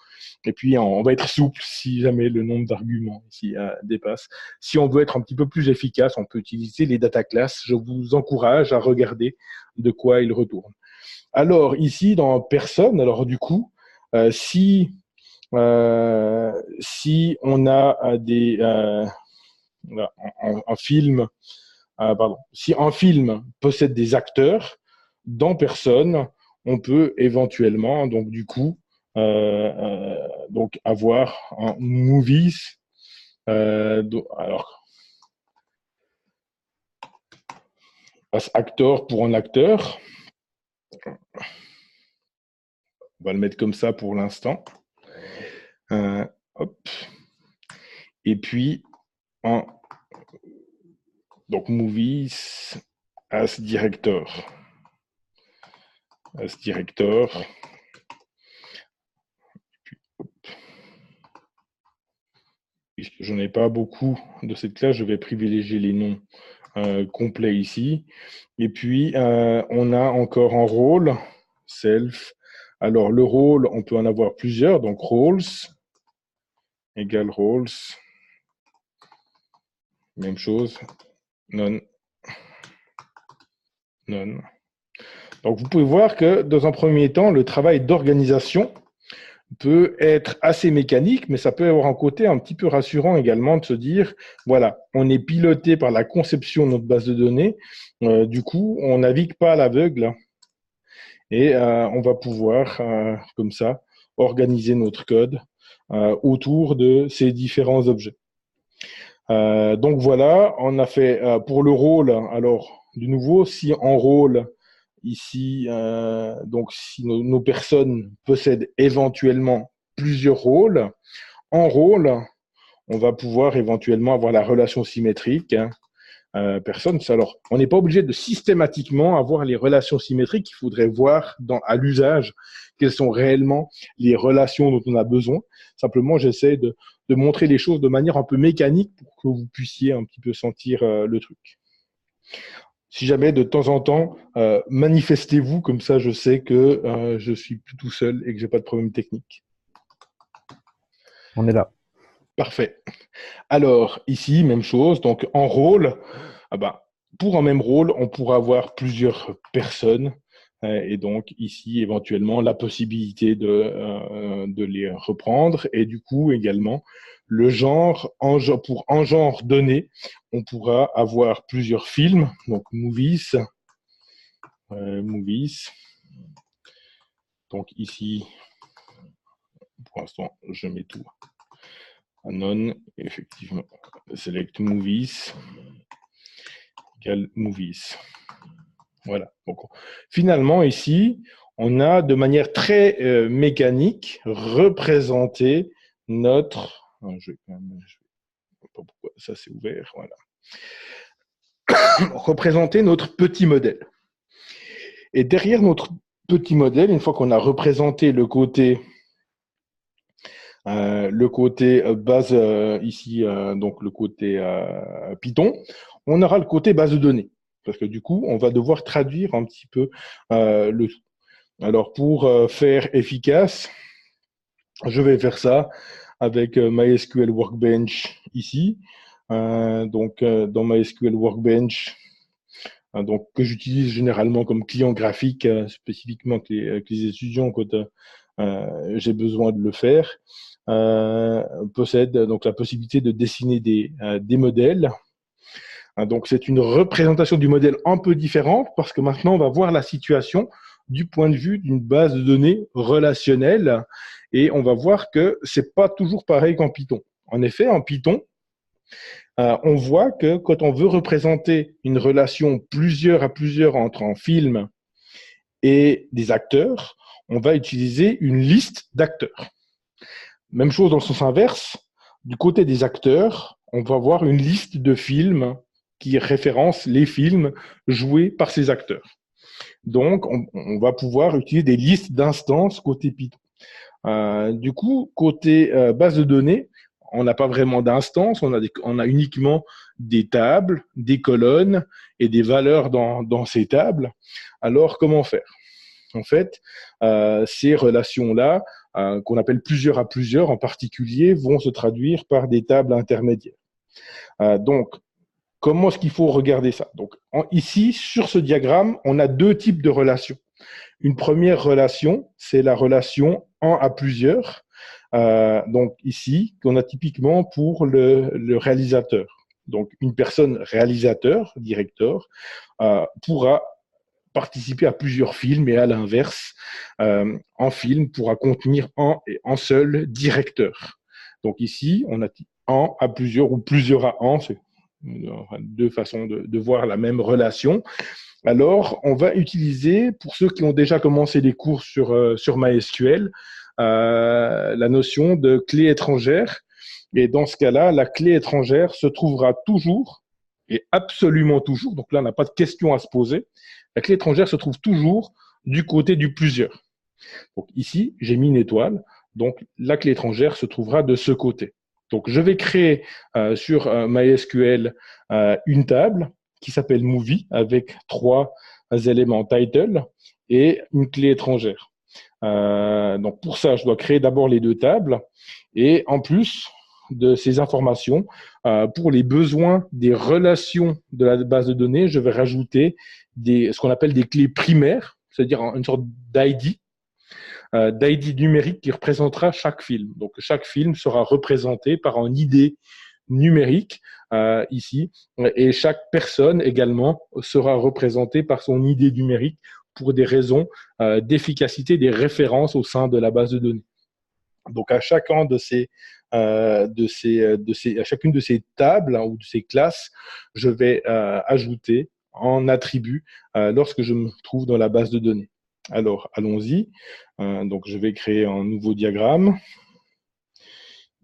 Et puis on va être souple si jamais le nombre d'arguments ici dépasse. Si on veut être un petit peu plus efficace, on peut utiliser les data classes. Je vous encourage à regarder de quoi ils retournent. Alors ici dans personne, alors du coup, si on a un film, si un film possède des acteurs, dans personne, on peut éventuellement, donc du coup, donc avoir un movies. Alors, passe acteur pour un acteur. On va le mettre comme ça pour l'instant. Hop. Et puis, donc movies as director. As director. Puisque je n'ai pas beaucoup de cette classe, je vais privilégier les noms complets ici. Et puis, on a encore un rôle, self. Alors, le rôle, on peut en avoir plusieurs. Donc, roles égale roles. Même chose. Non. non. Donc, vous pouvez voir que dans un premier temps, le travail d'organisation peut être assez mécanique, mais ça peut avoir un côté un petit peu rassurant également de se dire, voilà, on est piloté par la conception de notre base de données, du coup, on navigue pas à l'aveugle et on va pouvoir, comme ça, organiser notre code autour de ces différents objets. Donc voilà, on a fait pour le rôle, alors de nouveau, si en rôle, ici, donc si nos personnes possèdent éventuellement plusieurs rôles, en rôle, on va pouvoir éventuellement avoir la relation symétrique. Personne. Alors, on n'est pas obligé de systématiquement avoir les relations symétriques. Il faudrait voir à l'usage quelles sont réellement les relations dont on a besoin. Simplement, j'essaie de montrer les choses de manière un peu mécanique pour que vous puissiez un petit peu sentir le truc. Si jamais de temps en temps, manifestez-vous, comme ça je sais que je suis plus tout seul et que j'ai pas de problème technique. On est là. Parfait. Alors, ici, même chose. Donc, en rôle, pour un même rôle, on pourra avoir plusieurs personnes. Et donc, ici, éventuellement, la possibilité de les reprendre. Et du coup, également, le genre, pour un genre donné, on pourra avoir plusieurs films. Donc, movies. Movies. Donc, ici, pour l'instant, je mets tout. Anon, effectivement, select movies, égale movies. Voilà. Donc, finalement, ici, on a de manière très mécanique représenté notre. Je vais pas pourquoi ça s'est ouvert. Voilà. Représenter notre petit modèle. Et derrière notre petit modèle, une fois qu'on a représenté le côté base ici, donc le côté Python, on aura le côté base de données. Parce que du coup, on va devoir traduire un petit peu le tout. Alors, pour faire efficace, je vais faire ça avec MySQL Workbench ici. Donc, dans MySQL Workbench, donc, que j'utilise généralement comme client graphique, spécifiquement avec les étudiants quand j'ai besoin de le faire. Possède donc la possibilité de dessiner des modèles. Donc, c'est une représentation du modèle un peu différente parce que maintenant, on va voir la situation du point de vue d'une base de données relationnelle et on va voir que c'est pas toujours pareil qu'en Python. En effet, en Python, on voit que quand on veut représenter une relation plusieurs à plusieurs entre un film et des acteurs, on va utiliser une liste d'acteurs. Même chose dans le sens inverse, du côté des acteurs, on va avoir une liste de films qui référence les films joués par ces acteurs. Donc, on va pouvoir utiliser des listes d'instances côté Python. Du coup, côté base de données, on n'a pas vraiment d'instances, on a uniquement des tables, des colonnes et des valeurs dans ces tables. Alors, comment faire? En fait, ces relations-là, qu'on appelle plusieurs à plusieurs en particulier, vont se traduire par des tables intermédiaires. Donc, comment est-ce qu'il faut regarder ça? Donc, ici, sur ce diagramme, on a deux types de relations. Une première relation, c'est la relation 1 à plusieurs. Donc ici, qu'on a typiquement pour le réalisateur. Donc une personne réalisateur, directeur, pourra participer à plusieurs films et à l'inverse, un film pourra contenir un seul directeur. Donc ici, on a un à plusieurs ou plusieurs à un, c'est deux façons de voir la même relation. Alors, on va utiliser, pour ceux qui ont déjà commencé les cours sur MySQL, la notion de clé étrangère. Et dans ce cas-là, la clé étrangère se trouvera toujours, et absolument toujours, donc là, on n'a pas de question à se poser, la clé étrangère se trouve toujours du côté du plusieurs. Donc ici, j'ai mis une étoile, donc la clé étrangère se trouvera de ce côté. Donc, je vais créer sur MySQL une table qui s'appelle Movie avec 3 éléments title et une clé étrangère. Donc, pour ça, je dois créer d'abord les deux tables et en plus, de ces informations, pour les besoins des relations de la base de données, je vais rajouter ce qu'on appelle des clés primaires, c'est-à-dire une sorte d'ID numérique qui représentera chaque film. Donc, chaque film sera représenté par un ID numérique ici, et chaque personne également sera représentée par son ID numérique pour des raisons d'efficacité des références au sein de la base de données. Donc, à chacune de ces tables, hein, ou de ces classes, je vais ajouter un attribut lorsque je me trouve dans la base de données. Alors, allons-y. Donc, je vais créer un nouveau diagramme.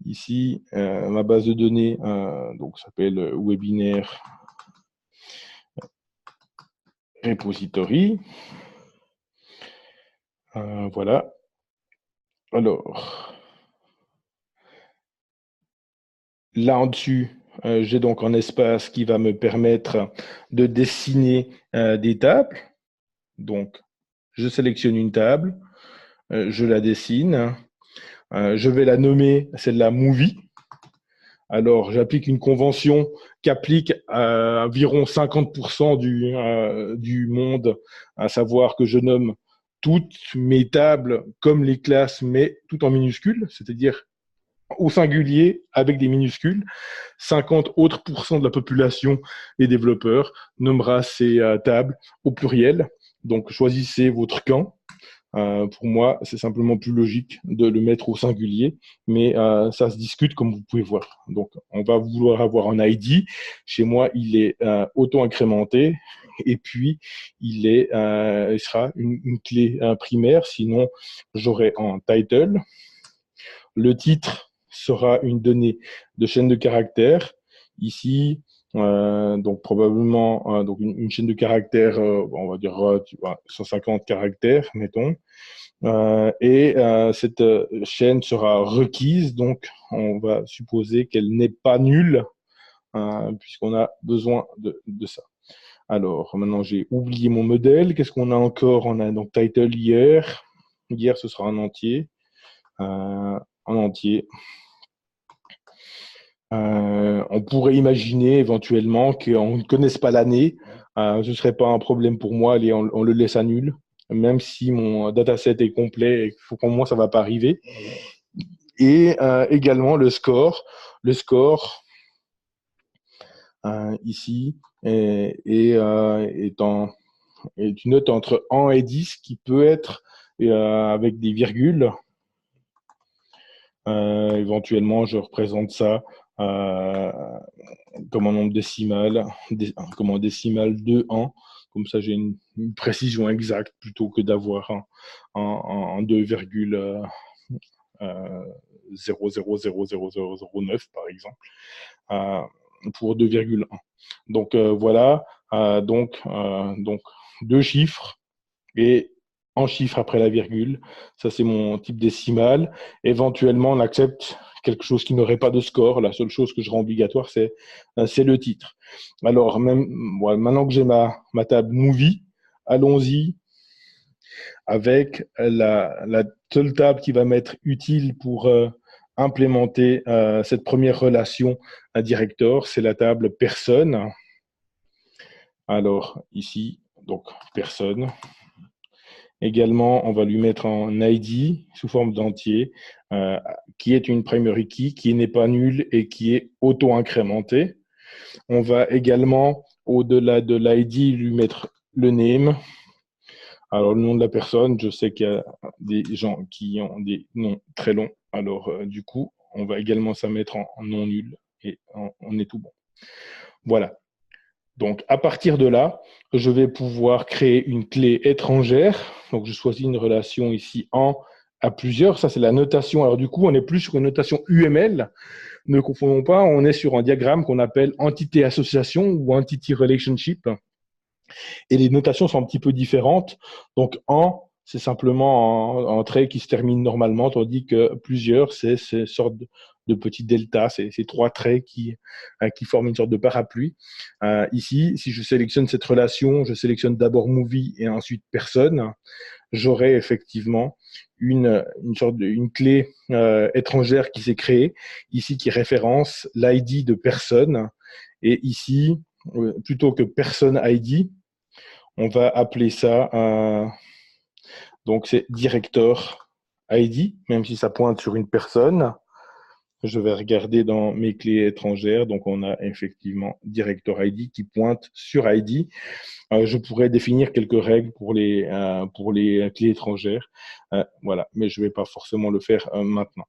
Ici, ma base de données donc s'appelle Webinaire Repository. Voilà. Alors, là en dessus, j'ai donc un espace qui va me permettre de dessiner des tables. Donc, je sélectionne une table, je la dessine, je vais la nommer celle-là Movie. Alors, j'applique une convention qu'applique environ 50% du monde, à savoir que je nomme toutes mes tables comme les classes, mais tout en minuscules, c'est-à-dire au singulier avec des minuscules. 50 autres % de la population, les développeurs, nommera ces tables au pluriel. Donc, choisissez votre camp. Pour moi, c'est simplement plus logique de le mettre au singulier, mais ça se discute comme vous pouvez voir. Donc, on va vouloir avoir un ID. Chez moi, il est auto-incrémenté, et puis il sera une clé primaire. Sinon, j'aurai un title. Le titre sera une donnée de chaîne de caractères. Ici, donc probablement donc une chaîne de caractères, on va dire 150 caractères, mettons. Cette chaîne sera requise, donc on va supposer qu'elle n'est pas nulle, puisqu'on a besoin de ça. Alors, maintenant, j'ai oublié mon modèle. Qu'est-ce qu'on a encore? On a donc title hier. Hier, ce sera un entier. Un entier. On pourrait imaginer éventuellement qu'on ne connaisse pas l'année. Ce ne serait pas un problème pour moi. Allez, on le laisse à nul. Même si mon dataset est complet, il faut qu'au moins ça ne va pas arriver. Et également le score. Le score, ici, est une note entre 1 et 10 qui peut être avec des virgules. Éventuellement, je représente ça comme un nombre décimal, comme un décimal de 1. Comme ça, j'ai une précision exacte plutôt que d'avoir un 2,000009, par exemple, pour 2,1. Donc, voilà. Donc, deux chiffres et un chiffre après la virgule. Ça, c'est mon type décimal. Éventuellement, on accepte quelque chose qui n'aurait pas de score. La seule chose que je rends obligatoire, c'est le titre. Alors, maintenant que j'ai ma table Movie, allons-y avec la seule table qui va m'être utile pour implémenter cette première relation à director, c'est la table Personne. Alors, ici, donc, Personne. Également, on va lui mettre un ID sous forme d'entier, qui est une primary key, qui n'est pas nulle et qui est auto-incrémentée. On va également, au-delà de l'ID, lui mettre le name. Alors, le nom de la personne, je sais qu'il y a des gens qui ont des noms très longs. Alors, du coup, on va également ça mettre en non nul et on est tout bon. Voilà. Donc, à partir de là, je vais pouvoir créer une clé étrangère. Donc, je choisis une relation ici en à plusieurs. Ça, c'est la notation. Alors, du coup, on n'est plus sur une notation UML. Ne confondons pas, on est sur un diagramme qu'on appelle entité-association ou entity-relationship. Et les notations sont un petit peu différentes. Donc, en, c'est simplement un trait qui se termine normalement, tandis que plusieurs, c'est sorte de petits deltas, ces trois traits qui forment une sorte de parapluie. Ici, si je sélectionne cette relation, je sélectionne d'abord movie et ensuite personne, j'aurai effectivement une clé étrangère qui s'est créée, ici qui référence l'ID de personne. Et ici, plutôt que person ID, on va appeler ça donc c'est director ID, même si ça pointe sur une personne. Je vais regarder dans mes clés étrangères. Donc, on a effectivement director ID qui pointe sur ID. Je pourrais définir quelques règles pour les clés étrangères. Voilà, mais je ne vais pas forcément le faire maintenant.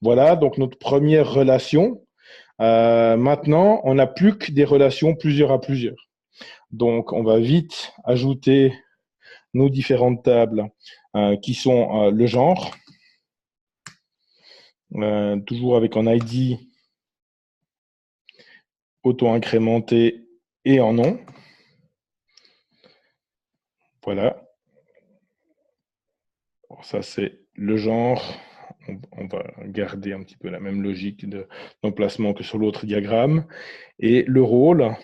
Voilà, donc notre première relation. Maintenant, on n'a plus que des relations plusieurs à plusieurs. Donc, on va vite ajouter nos différentes tables qui sont le genre, toujours avec un ID auto-incrémenté et en nom. Voilà. Alors ça, c'est le genre. On va garder un petit peu la même logique d'emplacement que sur l'autre diagramme. Et le rôle.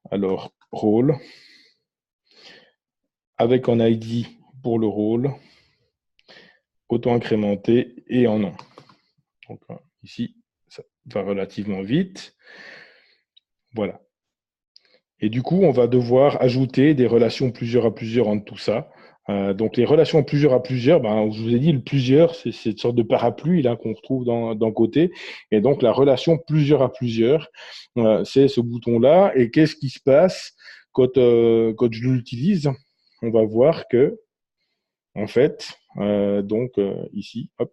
Alors, rôle. Avec un ID pour le rôle, auto-incrémenté et en nom. Donc, ici, ça va relativement vite. Voilà. Et du coup, on va devoir ajouter des relations plusieurs à plusieurs entre tout ça. Donc, les relations plusieurs à plusieurs, je vous ai dit, le plusieurs, c'est cette sorte de parapluie là qu'on retrouve d'un côté. Et donc, la relation plusieurs à plusieurs, c'est ce bouton-là. Et qu'est-ce qui se passe quand je l'utilise? On va voir que, en fait, ici, hop,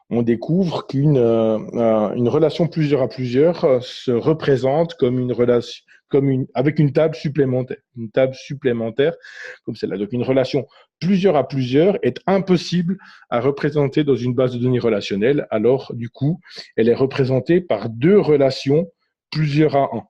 on découvre qu'une relation plusieurs à plusieurs se représente comme une relation, avec une table supplémentaire comme celle-là. Donc, une relation plusieurs à plusieurs est impossible à représenter dans une base de données relationnelle. Alors, du coup, elle est représentée par deux relations plusieurs à un,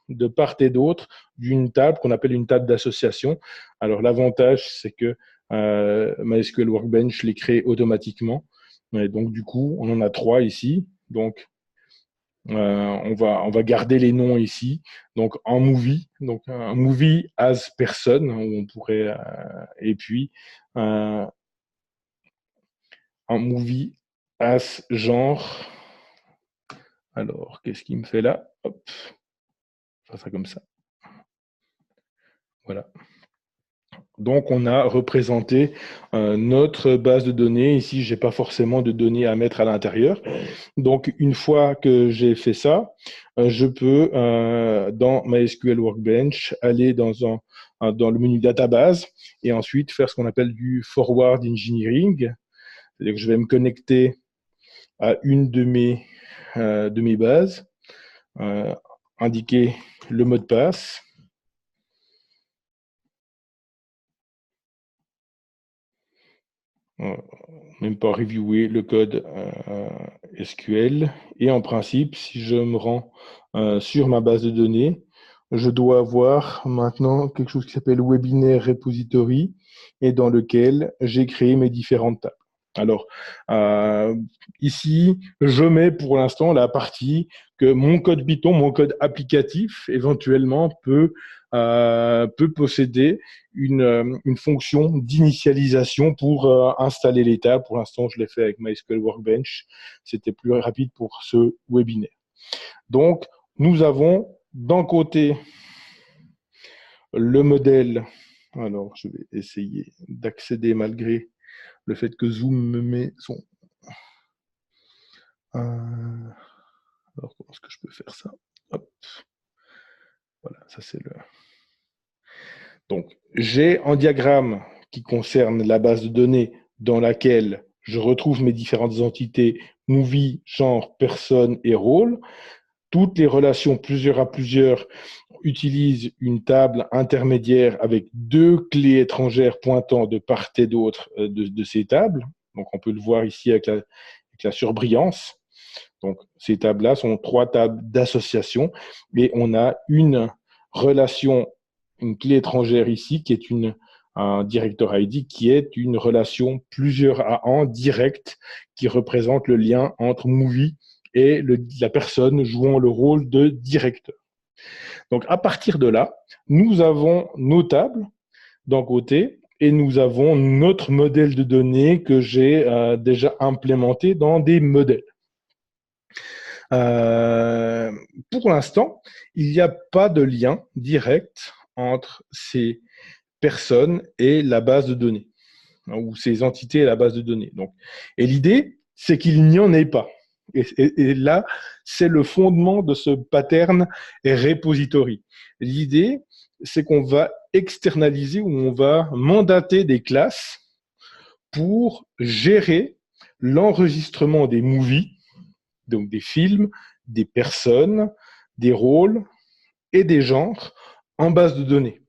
de part et d'autre d'une table qu'on appelle une table d'association. Alors, l'avantage, c'est que MySQL Workbench les crée automatiquement. Et donc, du coup, on en a trois ici. Donc, on va garder les noms ici. Donc, en movie, donc un movie as person, où on pourrait, et puis un movie as genre. Alors, qu'est-ce qu'il me fait là? Hop, on va faire ça comme ça. Voilà. Donc, on a représenté notre base de données. Ici, je n'ai pas forcément de données à mettre à l'intérieur. Donc, une fois que j'ai fait ça, je peux, dans MySQL Workbench, aller dans le menu database et ensuite faire ce qu'on appelle du forward engineering. C'est-à-dire que je vais me connecter à une de mes bases, indiquer le mot de passe. Même pas reviewer le code SQL. Et en principe, si je me rends sur ma base de données, je dois avoir maintenant quelque chose qui s'appelle Webinaire Repository et dans lequel j'ai créé mes différentes tables. Alors, ici, je mets pour l'instant la partie que mon code Python, mon code applicatif, éventuellement, peut posséder une fonction d'initialisation pour installer les tables. Pour l'instant, je l'ai fait avec MySQL Workbench. C'était plus rapide pour ce webinaire. Donc, nous avons d'un côté le modèle. Alors, je vais essayer d'accéder malgré le fait que Zoom me met son... Alors, comment est-ce que je peux faire ça? Hop. Voilà, ça c'est le... Donc, j'ai un diagramme qui concerne la base de données dans laquelle je retrouve mes différentes entités, movie, genre, personne et rôle. Toutes les relations plusieurs à plusieurs utilisent une table intermédiaire avec deux clés étrangères pointant de part et d'autre de ces tables. Donc, on peut le voir ici avec la surbrillance. Donc, ces tables-là sont trois tables d'association et on a une relation, une clé étrangère ici qui est un director ID qui est une relation plusieurs à un directe qui représente le lien entre movie et la personne jouant le rôle de directeur. Donc, à partir de là, nous avons nos tables d'un côté et nous avons notre modèle de données que j'ai déjà implémenté dans des modèles. Pour l'instant, il n'y a pas de lien direct entre ces personnes et la base de données, ou ces entités et la base de données. Donc, et l'idée, c'est qu'il n'y en ait pas. Et là, c'est le fondement de ce pattern repository. L'idée, c'est qu'on va externaliser ou on va mandater des classes pour gérer l'enregistrement des movies, donc des films, des personnes, des rôles et des genres en base de données.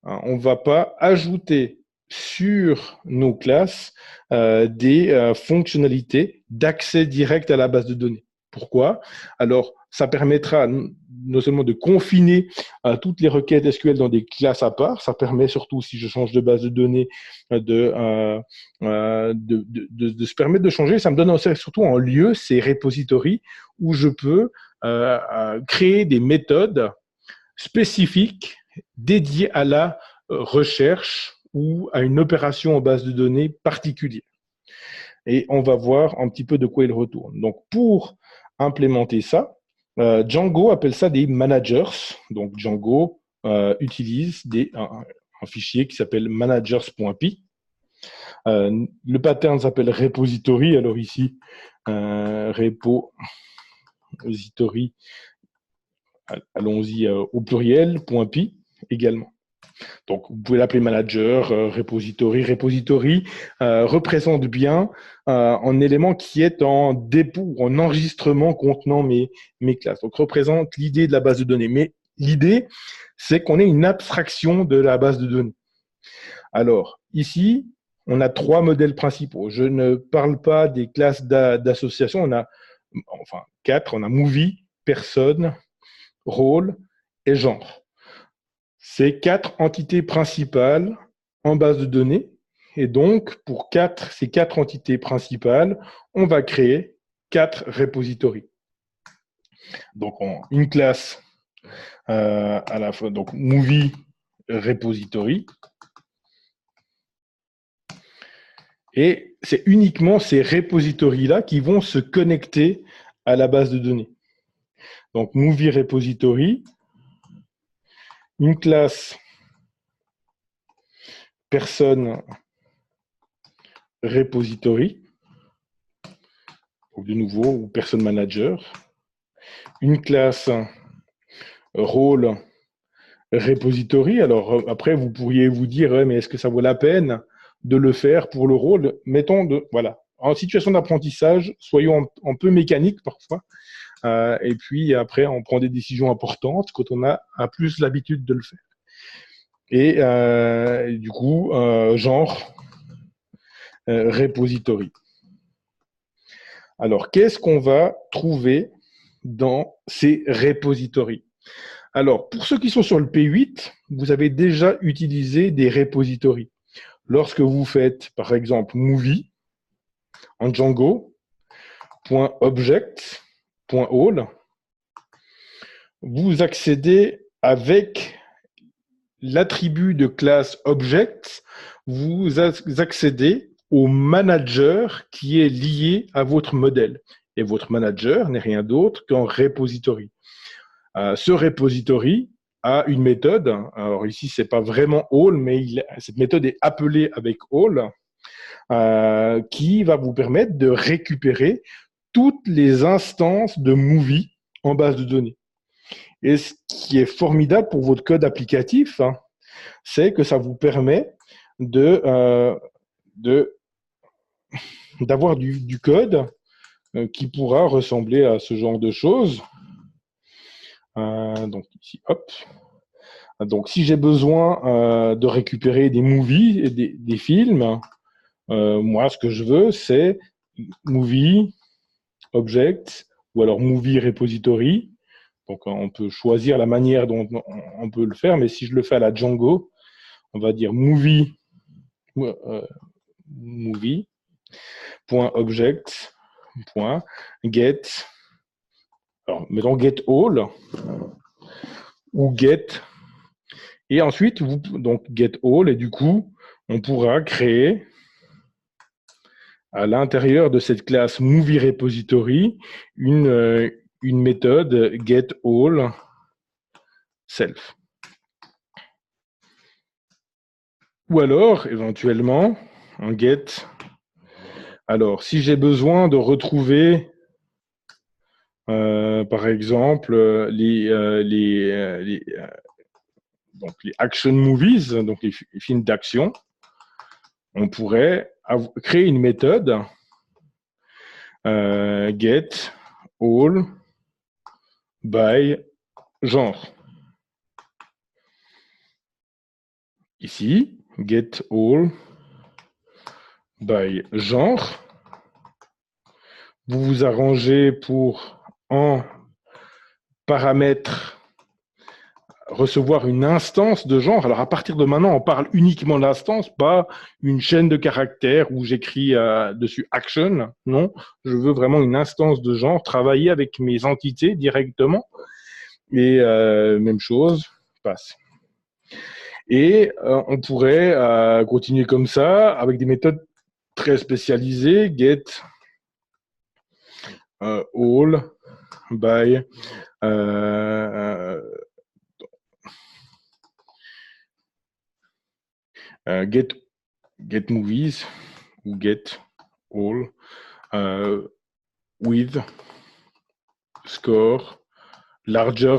On ne va pas ajouter sur nos classes des fonctionnalités d'accès direct à la base de données. Pourquoi? Alors, ça permettra non seulement de confiner toutes les requêtes SQL dans des classes à part, ça permet surtout, si je change de base de données, de se permettre de changer. Ça me donne surtout en lieu ces repositories où je peux créer des méthodes spécifiques dédiées à la recherche ou à une opération en base de données particulière. Et on va voir un petit peu de quoi il retourne. Donc, pour implémenter ça, Django appelle ça des managers. Donc, Django utilise un fichier qui s'appelle managers.py. Le pattern s'appelle repository. Alors ici, repository, allons-y au pluriel, .py également. Donc, vous pouvez l'appeler manager, repository. Repository représente bien un élément qui est en dépôt, en enregistrement contenant mes classes. Donc, représente l'idée de la base de données. Mais l'idée, c'est qu'on ait une abstraction de la base de données. Alors, ici, on a 3 modèles principaux. Je ne parle pas des classes d'association. On a, enfin, 4. On a movie, personne, rôle et genre. C'est 4 entités principales en base de données. Et donc, pour ces 4 entités principales, on va créer 4 repositories. Donc, une classe à la fois, donc movie repository. Et c'est uniquement ces repositories-là qui vont se connecter à la base de données. Donc, movie repository, une classe personne repository, de nouveau, ou personne manager, une classe rôle repository. Alors après, vous pourriez vous dire, ouais, mais est-ce que ça vaut la peine de le faire pour le rôle? Mettons, voilà, en situation d'apprentissage, soyons un peu mécaniques parfois, et puis après, on prend des décisions importantes quand on a plus l'habitude de le faire. Et du coup, genre repository. Alors, qu'est-ce qu'on va trouver dans ces repositories? Alors, pour ceux qui sont sur le P8, vous avez déjà utilisé des repositories. Lorsque vous faites, par exemple, movie en Django, .object, .all, vous accédez avec l'attribut de classe object, vous accédez au manager qui est lié à votre modèle. Et votre manager n'est rien d'autre qu'un repository. Ce repository a une méthode. Alors ici, ce n'est pas vraiment all, mais cette méthode est appelée avec all, qui va vous permettre de récupérer toutes les instances de movie en base de données. Et ce qui est formidable pour votre code applicatif, c'est que ça vous permet d'avoir du code qui pourra ressembler à ce genre de choses. Donc ici, hop. Donc si j'ai besoin de récupérer des movies et des films, moi ce que je veux c'est movie, object, ou alors movie repository. Donc on peut choisir la manière dont on peut le faire, mais si je le fais à la Django, on va dire movie.object.get, alors mettons get all ou get, et ensuite donc get all, et du coup on pourra créer à l'intérieur de cette classe movie repository une méthode get all self. Ou alors, éventuellement, un get. Alors, si j'ai besoin de retrouver, par exemple, donc les action movies, donc les films d'action, on pourrait créer une méthode get all by genre. Ici, get all by genre. Vous vous arrangez pour en paramètre recevoir une instance de genre. Alors, à partir de maintenant, on parle uniquement d'instance, pas une chaîne de caractères où j'écris dessus action. Non, je veux vraiment une instance de genre, travailler avec mes entités directement. Et même chose, passe. Et on pourrait continuer comme ça avec des méthodes très spécialisées, get all by get movies ou get all with score larger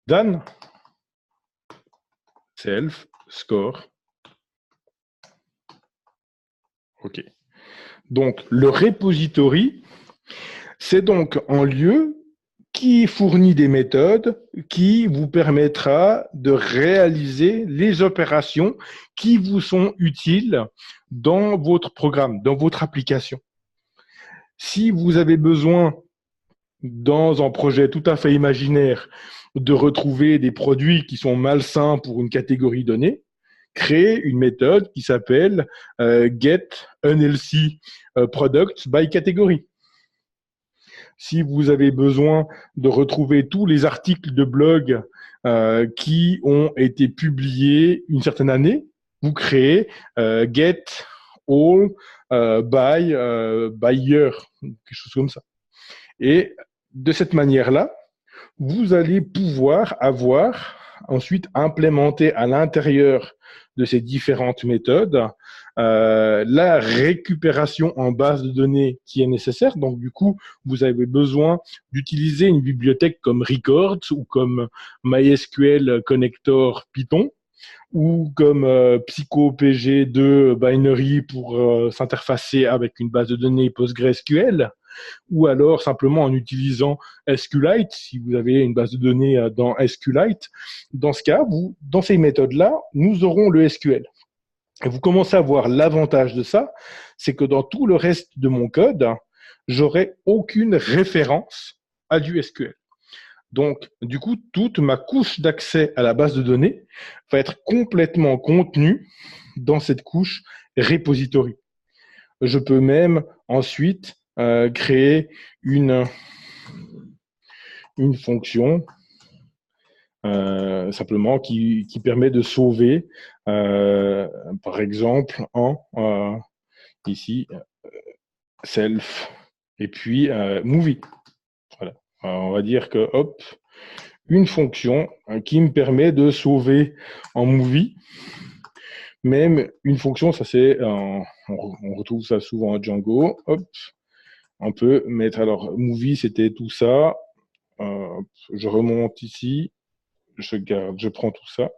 than self score. OK. Donc, le repository, c'est donc un lieu qui fournit des méthodes qui vous permettra de réaliser les opérations qui vous sont utiles dans votre programme, dans votre application. Si vous avez besoin, dans un projet tout à fait imaginaire, de retrouver des produits qui sont malsains pour une catégorie donnée, créez une méthode qui s'appelle get unhealthy products by category. Si vous avez besoin de retrouver tous les articles de blog qui ont été publiés une certaine année, vous créez get all by year, quelque chose comme ça. Et de cette manière-là, vous allez pouvoir avoir ensuite implémenté à l'intérieur de ces différentes méthodes la récupération en base de données qui est nécessaire. Donc, du coup, vous avez besoin d'utiliser une bibliothèque comme Records ou comme MySQL Connector Python ou comme PsychoPG2 Binary pour s'interfacer avec une base de données PostgreSQL, ou alors simplement en utilisant SQLite, si vous avez une base de données dans SQLite. Dans ce cas, dans ces méthodes-là, nous aurons le SQL. Et vous commencez à voir l'avantage de ça, c'est que dans tout le reste de mon code, j'aurai aucune référence à du SQL. Donc, du coup, toute ma couche d'accès à la base de données va être complètement contenue dans cette couche repository. Je peux même ensuite créer une fonction simplement qui permet de sauver, par exemple, en ici, self, et puis movie. Voilà. On va dire que, hop, une fonction qui me permet de sauver en movie. Même une fonction, ça c'est, on retrouve ça souvent en Django. Hop, on peut mettre, alors, movie, c'était tout ça. Je remonte ici, je garde, je prends tout ça.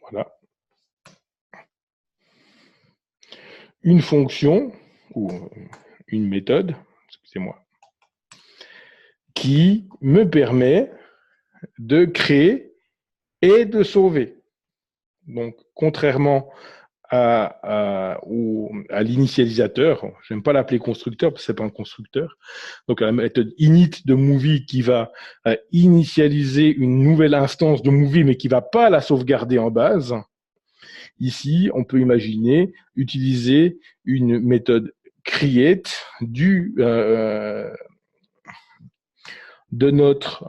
Voilà. Une fonction, ou une méthode, excusez-moi, qui me permet de créer et de sauver. Donc, contrairement à l'initialisateur. J'aime pas l'appeler constructeur parce que c'est pas un constructeur. Donc la méthode init de movie qui va initialiser une nouvelle instance de movie mais qui va pas la sauvegarder en base. Ici, on peut imaginer utiliser une méthode create de notre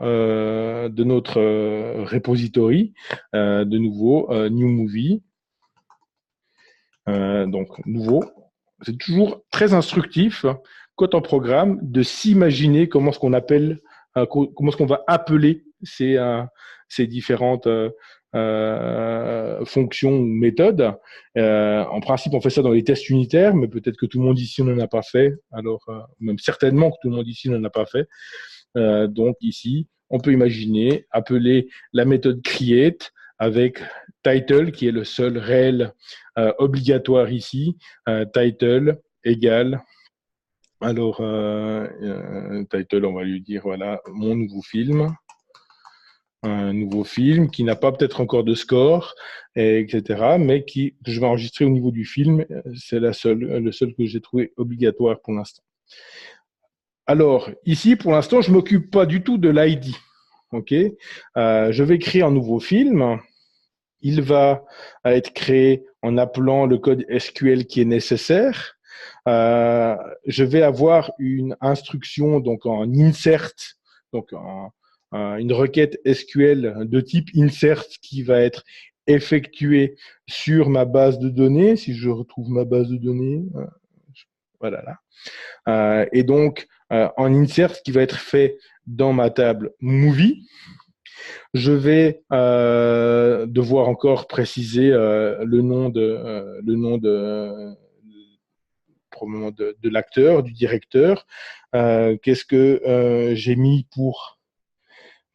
repository, de nouveau new movie. Donc nouveau, c'est toujours très instructif quand on programme de s'imaginer comment est-ce qu'on appelle, comment est-ce qu'on va appeler ces différentes fonctions ou méthodes. En principe, on fait ça dans les tests unitaires, mais peut-être que tout le monde ici n'en a pas fait. Alors, même certainement que tout le monde ici n'en a pas fait. Donc ici, on peut imaginer appeler la méthode create avec title, qui est le seul réel obligatoire ici. Title égale, alors title, on va lui dire, voilà, mon nouveau film. Un nouveau film qui n'a pas peut-être encore de score, etc., mais que je vais enregistrer au niveau du film. C'est le seul que j'ai trouvé obligatoire pour l'instant. Alors, ici, pour l'instant, je ne m'occupe pas du tout de l'ID. Okay, je vais créer un nouveau film. Il va être créé en appelant le code SQL qui est nécessaire. Je vais avoir une instruction donc en insert, donc une requête SQL de type insert qui va être effectuée sur ma base de données. Si je retrouve ma base de données, voilà là. Et donc, en insert qui va être fait dans ma table movie. Je vais devoir encore préciser le nom probablement de l'acteur, du directeur. Qu'est-ce que j'ai mis pour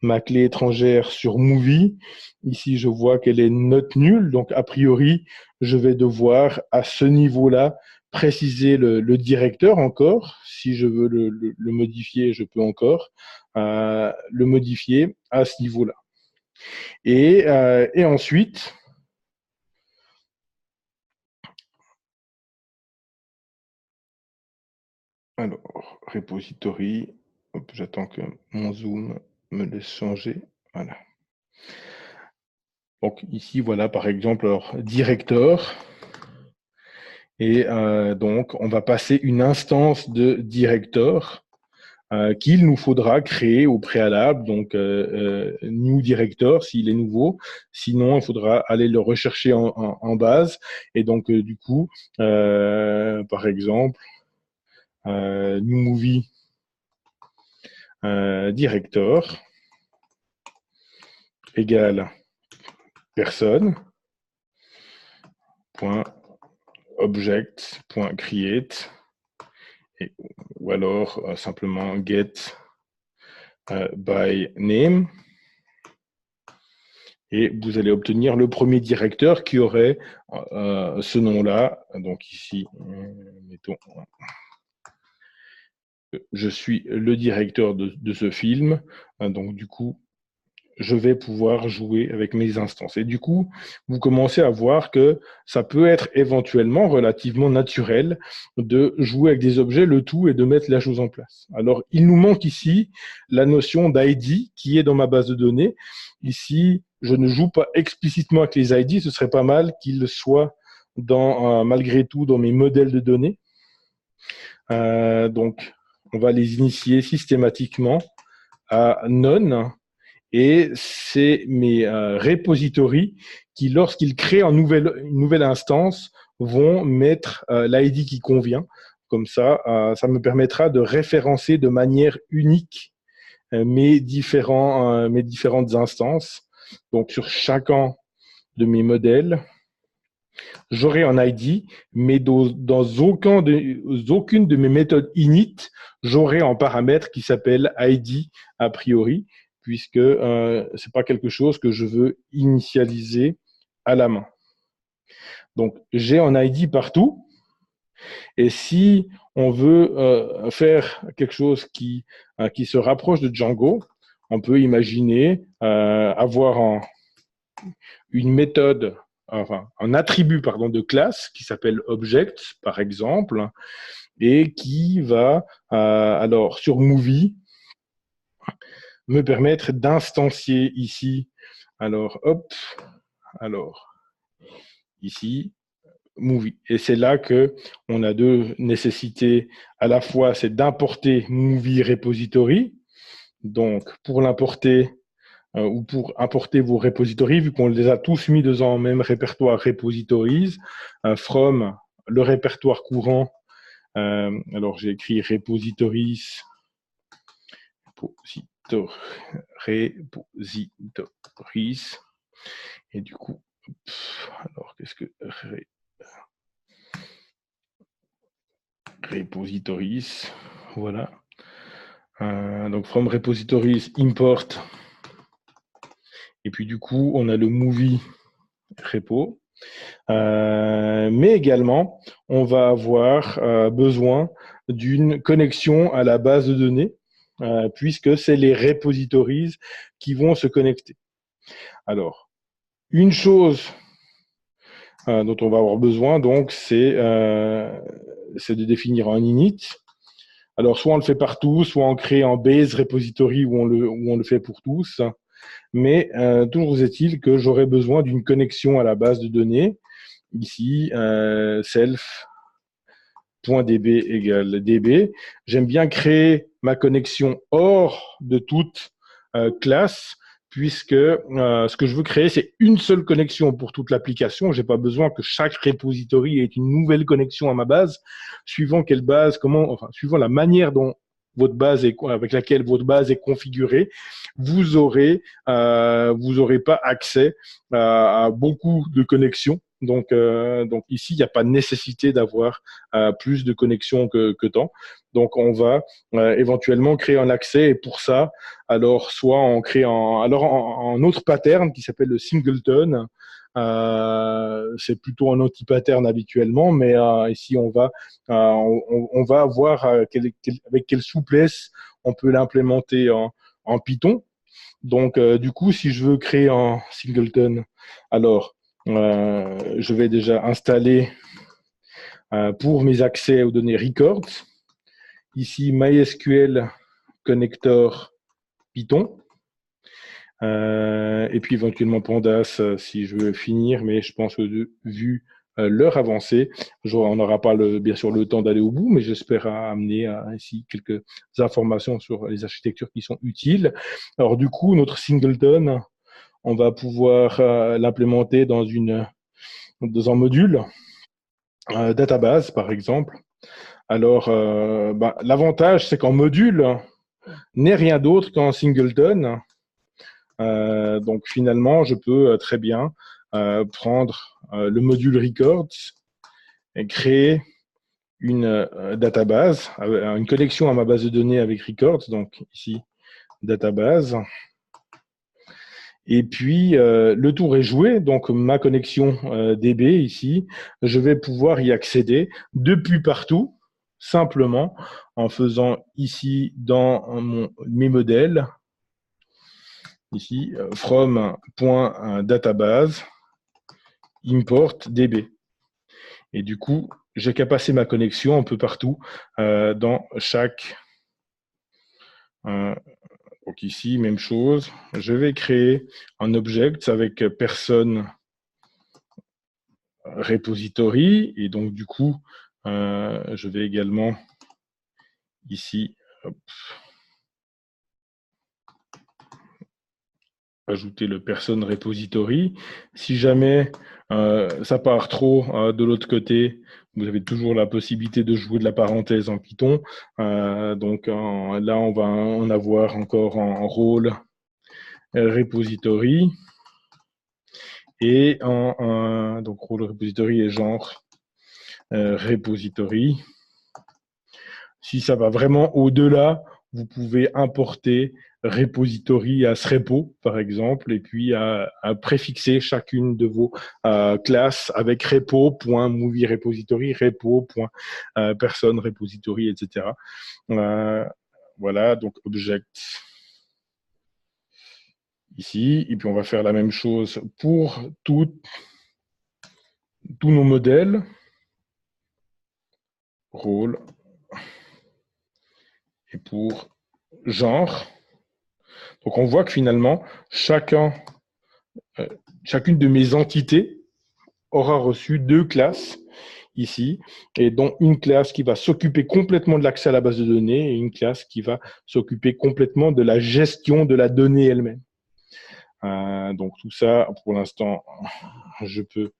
ma clé étrangère sur movie? Ici, je vois qu'elle est note nulle, donc a priori, je vais devoir à ce niveau-là préciser le directeur encore. Si je veux le modifier, je peux encore le modifier à ce niveau-là. Et ensuite, alors, repository, j'attends que mon zoom me laisse changer. Voilà. Donc ici, voilà par exemple, alors, director. Et donc, on va passer une instance de director qu'il nous faudra créer au préalable, donc new director s'il est nouveau, sinon il faudra aller le rechercher en base, et donc du coup, par exemple, new movie director égale personne point object point create, ou alors simplement get by name, et vous allez obtenir le premier directeur qui aurait ce nom-là. Donc ici, mettons, je suis le directeur de ce film. Donc du coup, je vais pouvoir jouer avec mes instances. Et du coup, vous commencez à voir que ça peut être éventuellement relativement naturel de jouer avec des objets, le tout, et de mettre la chose en place. Alors, il nous manque ici la notion d'ID qui est dans ma base de données. Ici, je ne joue pas explicitement avec les ID, ce serait pas mal qu'ils soient malgré tout dans mes modèles de données. Donc, on va les initier systématiquement à none. Et c'est mes repositories qui, lorsqu'ils créent une nouvelle instance, vont mettre l'ID qui convient. Comme ça, ça me permettra de référencer de manière unique mes différentes instances. Donc, sur chacun de mes modèles, j'aurai un ID, mais dans aucune de mes méthodes init, j'aurai un paramètre qui s'appelle ID a priori, puisque ce n'est pas quelque chose que je veux initialiser à la main. Donc, j'ai un ID partout. Et si on veut faire quelque chose qui se rapproche de Django, on peut imaginer avoir une méthode enfin, un attribut pardon, de classe qui s'appelle object, par exemple, et qui va, alors, sur movie, me permettre d'instancier ici. Alors, hop, alors, ici, movie. Et c'est là que on a deux nécessités. À la fois, c'est d'importer movie repository. Donc, pour l'importer, ou pour importer vos repositories, vu qu'on les a tous mis dans un même répertoire repositories, from le répertoire courant. Alors, j'ai écrit repositories, repositories, et du coup, alors qu'est-ce que repositories, voilà. Donc, from repositories, import, et puis du coup, on a le movie repo. Mais également, on va avoir besoin d'une connexion à la base de données, puisque c'est les repositories qui vont se connecter. Alors, une chose dont on va avoir besoin, donc, c'est de définir un init. Alors, soit on le fait partout, soit on crée un base repository où on le fait pour tous. Mais toujours est-il que j'aurai besoin d'une connexion à la base de données. Ici, self.db égale db. J'aime bien créer ma connexion hors de toute classe, puisque ce que je veux créer, c'est une seule connexion pour toute l'application. Je n'ai pas besoin que chaque repository ait une nouvelle connexion à ma base, suivant quelle base, suivant la manière dont votre base avec laquelle votre base est configurée, vous aurez pas accès à beaucoup de connexions. Donc ici, il n'y a pas de nécessité d'avoir plus de connexions que tant. Donc, on va éventuellement créer un accès. Et pour ça, alors, soit on crée un autre pattern qui s'appelle le singleton. C'est plutôt un anti-pattern habituellement, mais ici, on va voir avec quelle souplesse on peut l'implémenter en Python. Donc, du coup, si je veux créer un singleton, alors, je vais déjà installer pour mes accès aux données records, ici MySQL connector Python, et puis éventuellement Pandas si je veux finir, mais je pense que vu l'heure avancée, on n'aura pas bien sûr le temps d'aller au bout, mais j'espère amener ici quelques informations sur les architectures qui sont utiles. Alors du coup, notre singleton, on va pouvoir l'implémenter dans un module database, par exemple. Alors, l'avantage, c'est qu'en module n'est rien d'autre qu'en singleton. Donc, finalement, je peux très bien prendre le module records et créer une database, une connexion à ma base de données avec records. Donc, ici, database. Et puis, le tour est joué. Donc, ma connexion DB ici, je vais pouvoir y accéder depuis partout, simplement en faisant ici dans mes modèles, ici, from.database import DB. Et du coup, j'ai qu'à passer ma connexion un peu partout dans chaque... donc ici, même chose. Je vais créer un object avec personne repository. Et donc, du coup, je vais également ici ajouter le person repository. Si jamais ça part trop de l'autre côté, vous avez toujours la possibilité de jouer de la parenthèse en Python. Donc là, on va en avoir encore en rôle repository. Et donc rôle repository et genre repository. Si ça va vraiment au-delà, vous pouvez importer repository à ce repo, par exemple, et puis à préfixer chacune de vos classes avec repo.movie repository, repo.person repository, etc. Voilà, donc object ici, et puis on va faire la même chose pour toutes tous nos modèles, rôle, et pour genre. Donc on voit que finalement, chacune de mes entités aura reçu 2 classes ici, et dont une classe qui va s'occuper complètement de l'accès à la base de données et une classe qui va s'occuper complètement de la gestion de la donnée elle-même. Donc tout ça, pour l'instant, je peux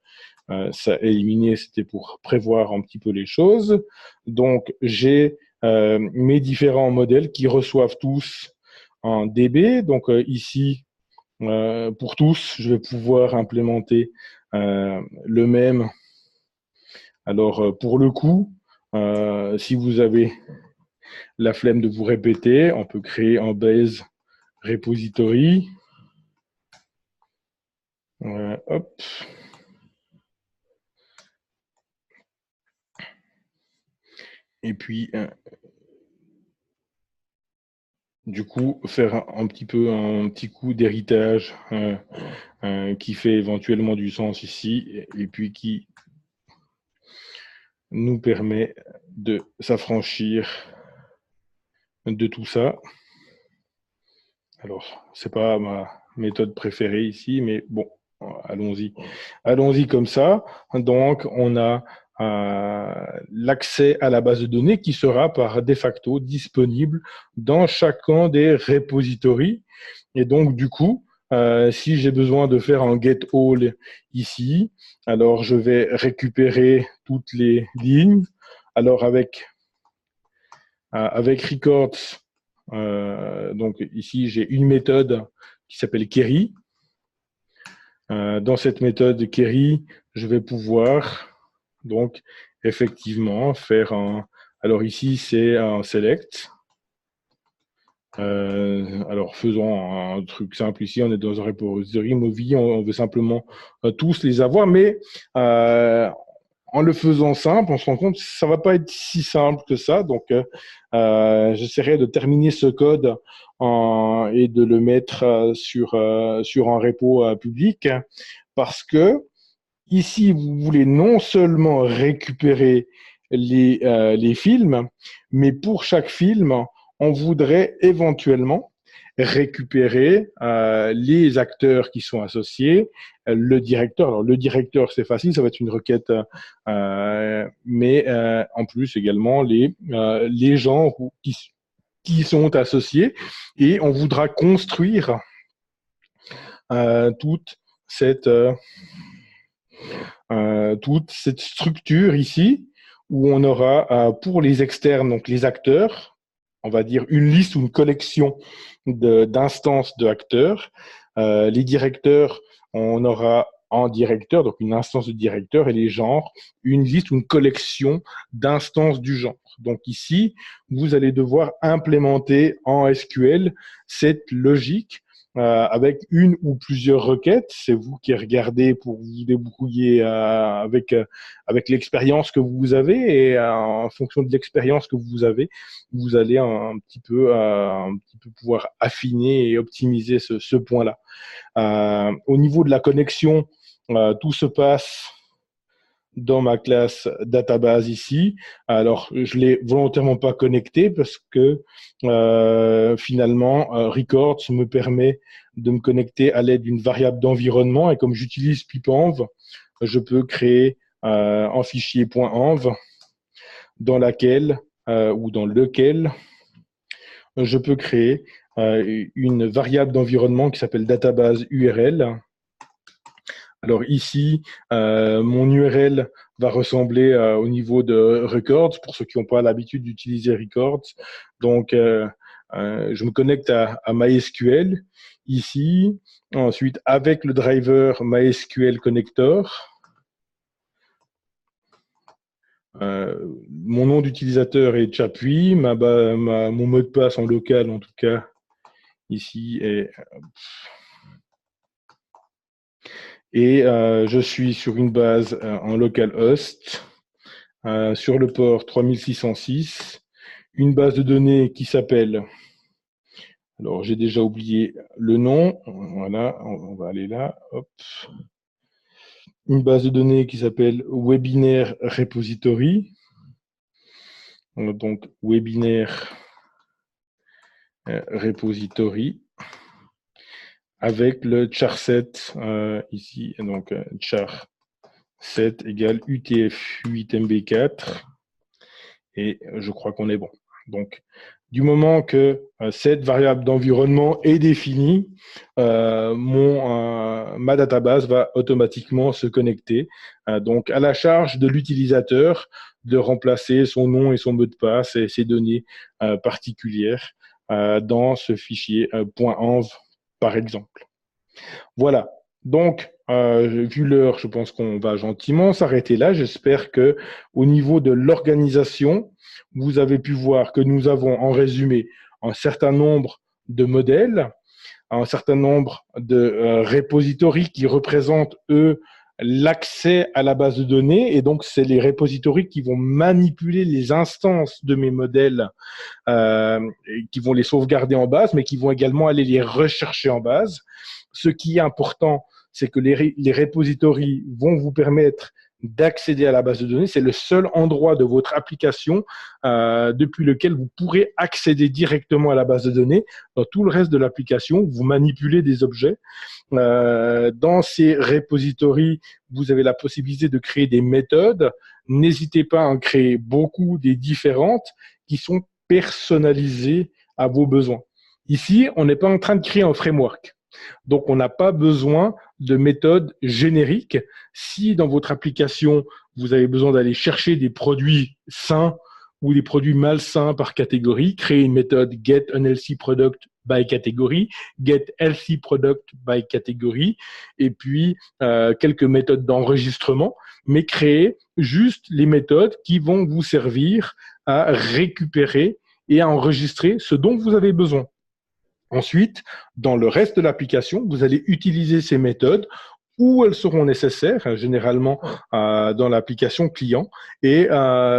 ça éliminer, c'était pour prévoir un petit peu les choses. Donc j'ai mes différents modèles qui reçoivent tous en DB. Donc ici, pour tous, je vais pouvoir implémenter le même. Alors pour le coup, si vous avez la flemme de vous répéter, on peut créer un base repository. Hop. Et puis, du coup, faire un petit coup d'héritage qui fait éventuellement du sens ici et puis qui nous permet de s'affranchir de tout ça. Alors, c'est pas ma méthode préférée ici, mais bon, allons-y. Allons-y comme ça. Donc, on a l'accès à la base de données qui sera par de facto disponible dans chacun des repositories. Et donc, du coup, si j'ai besoin de faire un get all ici, alors je vais récupérer toutes les lignes. Alors, avec records, donc ici, j'ai une méthode qui s'appelle query. Dans cette méthode query, je vais pouvoir donc effectivement faire un. Alors ici, c'est un select. Alors faisons un truc simple ici. On est dans un repository Movi. On veut simplement tous les avoir, mais en le faisant simple, on se rend compte que ça va pas être si simple que ça. Donc, j'essaierai de terminer ce code et de le mettre sur un repo public, parce que ici, vous voulez non seulement récupérer les films, mais pour chaque film, on voudrait éventuellement récupérer les acteurs qui sont associés, le directeur. Alors, le directeur, c'est facile, ça va être une requête, mais en plus également les gens qui sont associés, et on voudra construire toute cette structure ici, où on aura pour les externes, donc les acteurs, on va dire une liste ou une collection d'instances de acteurs. Les directeurs, on aura en directeur, donc une instance de directeur, et les genres, une liste ou une collection d'instances du genre. Donc ici, vous allez devoir implémenter en SQL cette logique avec une ou plusieurs requêtes. C'est vous qui regardez pour vous débrouiller avec l'expérience que vous avez, et en fonction de l'expérience que vous avez, vous allez un petit peu pouvoir affiner et optimiser ce point-là. Au niveau de la connexion, tout se passe dans ma classe database ici. Alors, je l'ai volontairement pas connecté parce que finalement, records me permet de me connecter à l'aide d'une variable d'environnement, et comme j'utilise pipenv, je peux créer un fichier .env dans laquelle ou dans lequel je peux créer une variable d'environnement qui s'appelle database URL. Alors ici, mon URL va ressembler au niveau de Records, pour ceux qui n'ont pas l'habitude d'utiliser Records. Donc, je me connecte à MySQL ici. Ensuite, avec le driver MySQL Connector, mon nom d'utilisateur est Chapuis, mon mot de passe en local, en tout cas, ici est. Et je suis sur une base en localhost sur le port 3606, une base de données qui s'appelle, alors j'ai déjà oublié le nom, voilà, on va aller là, hop. une base de données qui s'appelle Webinaire Repository. Donc, Webinaire Repository avec le char7 ici. Donc, char7 égale UTF-8MB4. Et je crois qu'on est bon. Donc, du moment que cette variable d'environnement est définie, ma database va automatiquement se connecter. Donc, à la charge de l'utilisateur de remplacer son nom et son mot de passe et ses données particulières dans ce fichier .env, par exemple. Voilà. Donc, vu l'heure, je pense qu'on va gentiment s'arrêter là. J'espère que, au niveau de l'organisation, vous avez pu voir que nous avons en résumé un certain nombre de modèles, un certain nombre de repositories qui représentent, eux, l'accès à la base de données. Et donc, c'est les repositories qui vont manipuler les instances de mes modèles, qui vont les sauvegarder en base, mais qui vont également aller les rechercher en base. Ce qui est important, c'est que les repositories vont vous permettre d'accéder à la base de données. C'est le seul endroit de votre application depuis lequel vous pourrez accéder directement à la base de données. Dans tout le reste de l'application, vous manipulez des objets. Dans ces repositories, vous avez la possibilité de créer des méthodes. N'hésitez pas à en créer beaucoup, des différentes, qui sont personnalisées à vos besoins. Ici, on n'est pas en train de créer un framework. Donc, on n'a pas besoin de méthodes génériques. Si dans votre application, vous avez besoin d'aller chercher des produits sains ou des produits malsains par catégorie, créez une méthode get unhealthy product by category, get healthy product by category, et puis quelques méthodes d'enregistrement, mais créez juste les méthodes qui vont vous servir à récupérer et à enregistrer ce dont vous avez besoin. Ensuite, dans le reste de l'application, vous allez utiliser ces méthodes où elles seront nécessaires, généralement dans l'application client. Et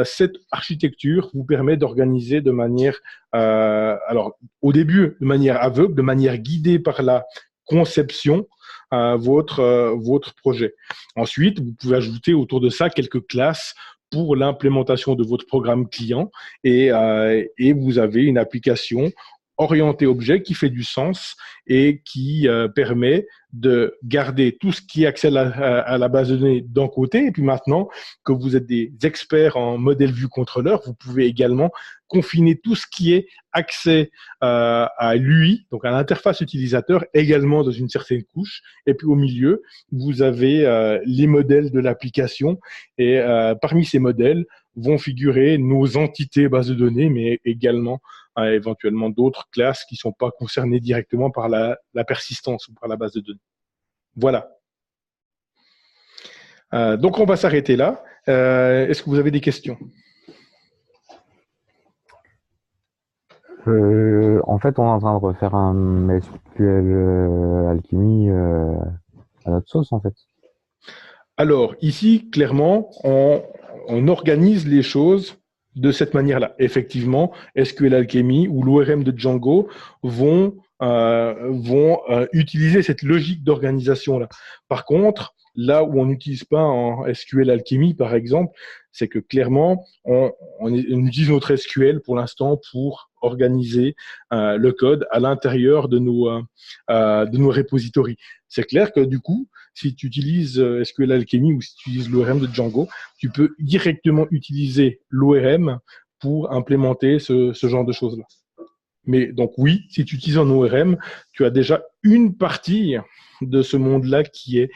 cette architecture vous permet d'organiser de manière, alors au début de manière aveugle, de manière guidée par la conception, votre projet. Ensuite, vous pouvez ajouter autour de ça quelques classes pour l'implémentation de votre programme client et vous avez une application orienté objet qui fait du sens et qui permet de garder tout ce qui est accès à la base de données d'un côté. Et puis maintenant que vous êtes des experts en modèle vue contrôleur, vous pouvez également confiner tout ce qui est accès à l'UI, donc à l'interface utilisateur, également dans une certaine couche. Et puis au milieu, vous avez les modèles de l'application. Et parmi ces modèles vont figurer nos entités bases de données, mais également éventuellement d'autres classes qui ne sont pas concernées directement par la persistance ou par la base de données. Voilà. Donc, on va s'arrêter là. Est-ce que vous avez des questions? En fait, on est en train de refaire un SQL Alchemy à notre sauce, en fait. Alors, ici, clairement, on organise les choses de cette manière-là. Effectivement, SQL Alchemy ou l'ORM de Django vont utiliser cette logique d'organisation-là. Par contre, là où on n'utilise pas en SQL Alchemy, par exemple, c'est que clairement, on utilise notre SQL pour l'instant pour organiser le code à l'intérieur de nos repositories. C'est clair que du coup, si tu utilises SQL Alchemy ou si tu utilises l'ORM de Django, tu peux directement utiliser l'ORM pour implémenter ce genre de choses-là. Mais donc oui, si tu utilises un ORM, tu as déjà une partie de ce monde-là qui est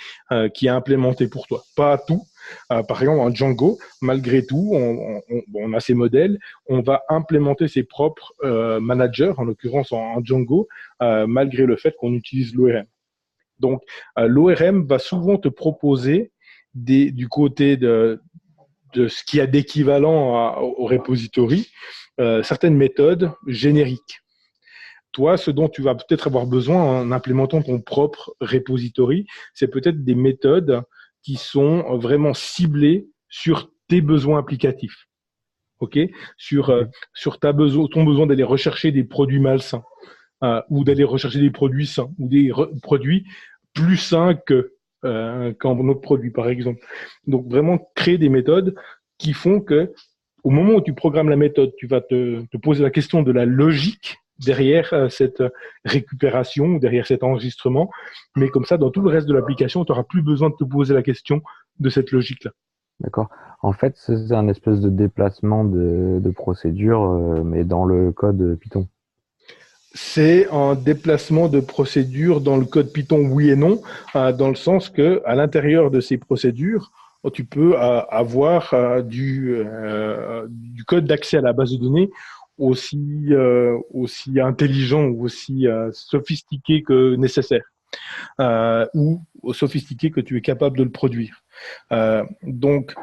implémenté pour toi. Pas tout. Par exemple, en Django, malgré tout, on a ces modèles, on va implémenter ses propres managers, en l'occurrence en Django, malgré le fait qu'on utilise l'ORM. Donc, l'ORM va souvent te proposer du côté de ce qu'il y a d'équivalent au repository, certaines méthodes génériques. Toi, ce dont tu vas peut-être avoir besoin en implémentant ton propre repository, c'est peut-être des méthodes qui sont vraiment ciblées sur tes besoins applicatifs. OK ? Sur ton besoin d'aller rechercher des produits malsains ou d'aller rechercher des produits sains ou des produits plus sains que qu'en notre produit, par exemple. Donc, vraiment créer des méthodes qui font que, au moment où tu programmes la méthode, tu vas te poser la question de la logique derrière cette récupération ou derrière cet enregistrement. Mais comme ça, dans tout le reste de l'application, tu n'auras plus besoin de te poser la question de cette logique-là. D'accord. En fait, c'est un espèce de déplacement de procédure, mais dans le code Python. C'est un déplacement de procédure dans le code Python, oui et non, dans le sens que à l'intérieur de ces procédures, tu peux avoir du code d'accès à la base de données aussi intelligent ou aussi sophistiqué que nécessaire, ou sophistiqué que tu es capable de le produire. Donc,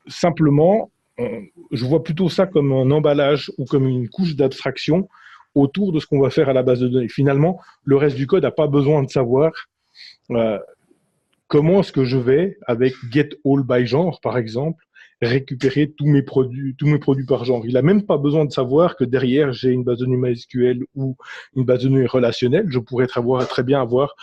simplement, je vois plutôt ça comme un emballage ou comme une couche d'abstraction autour de ce qu'on va faire à la base de données. Finalement, le reste du code n'a pas besoin de savoir euh, comment est-ce que je vais, avec get all by genre, par exemple, récupérer tous mes produits par genre. Il n'a même pas besoin de savoir que derrière, j'ai une base de données MySQL ou une base de données relationnelle. Je pourrais très bien avoir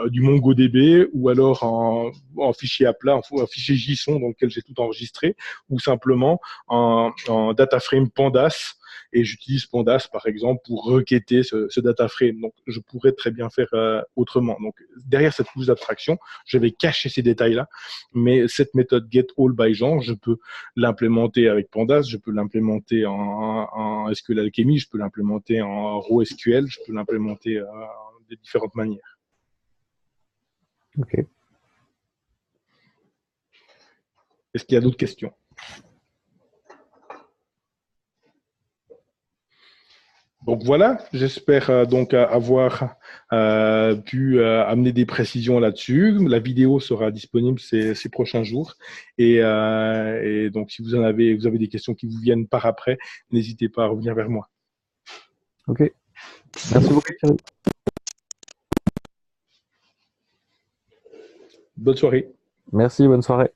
du MongoDB ou alors en fichier à plat, un fichier JSON dans lequel j'ai tout enregistré, ou simplement en data frame Pandas. Et j'utilise Pandas, par exemple, pour requêter ce data frame. Donc, je pourrais très bien faire autrement. Donc, derrière cette couche d'abstraction, je vais cacher ces détails-là, mais cette méthode get all by genre, je peux l'implémenter avec Pandas, je peux l'implémenter en SQL Alchemy, je peux l'implémenter en RawSQL, je peux l'implémenter de différentes manières. Ok. Est-ce qu'il y a d'autres questions? Donc voilà, j'espère donc avoir pu amener des précisions là-dessus. La vidéo sera disponible ces prochains jours. Et donc, si vous avez des questions qui vous viennent par après, n'hésitez pas à revenir vers moi. Ok. Merci beaucoup, Thierry. Bonne soirée. Merci, bonne soirée.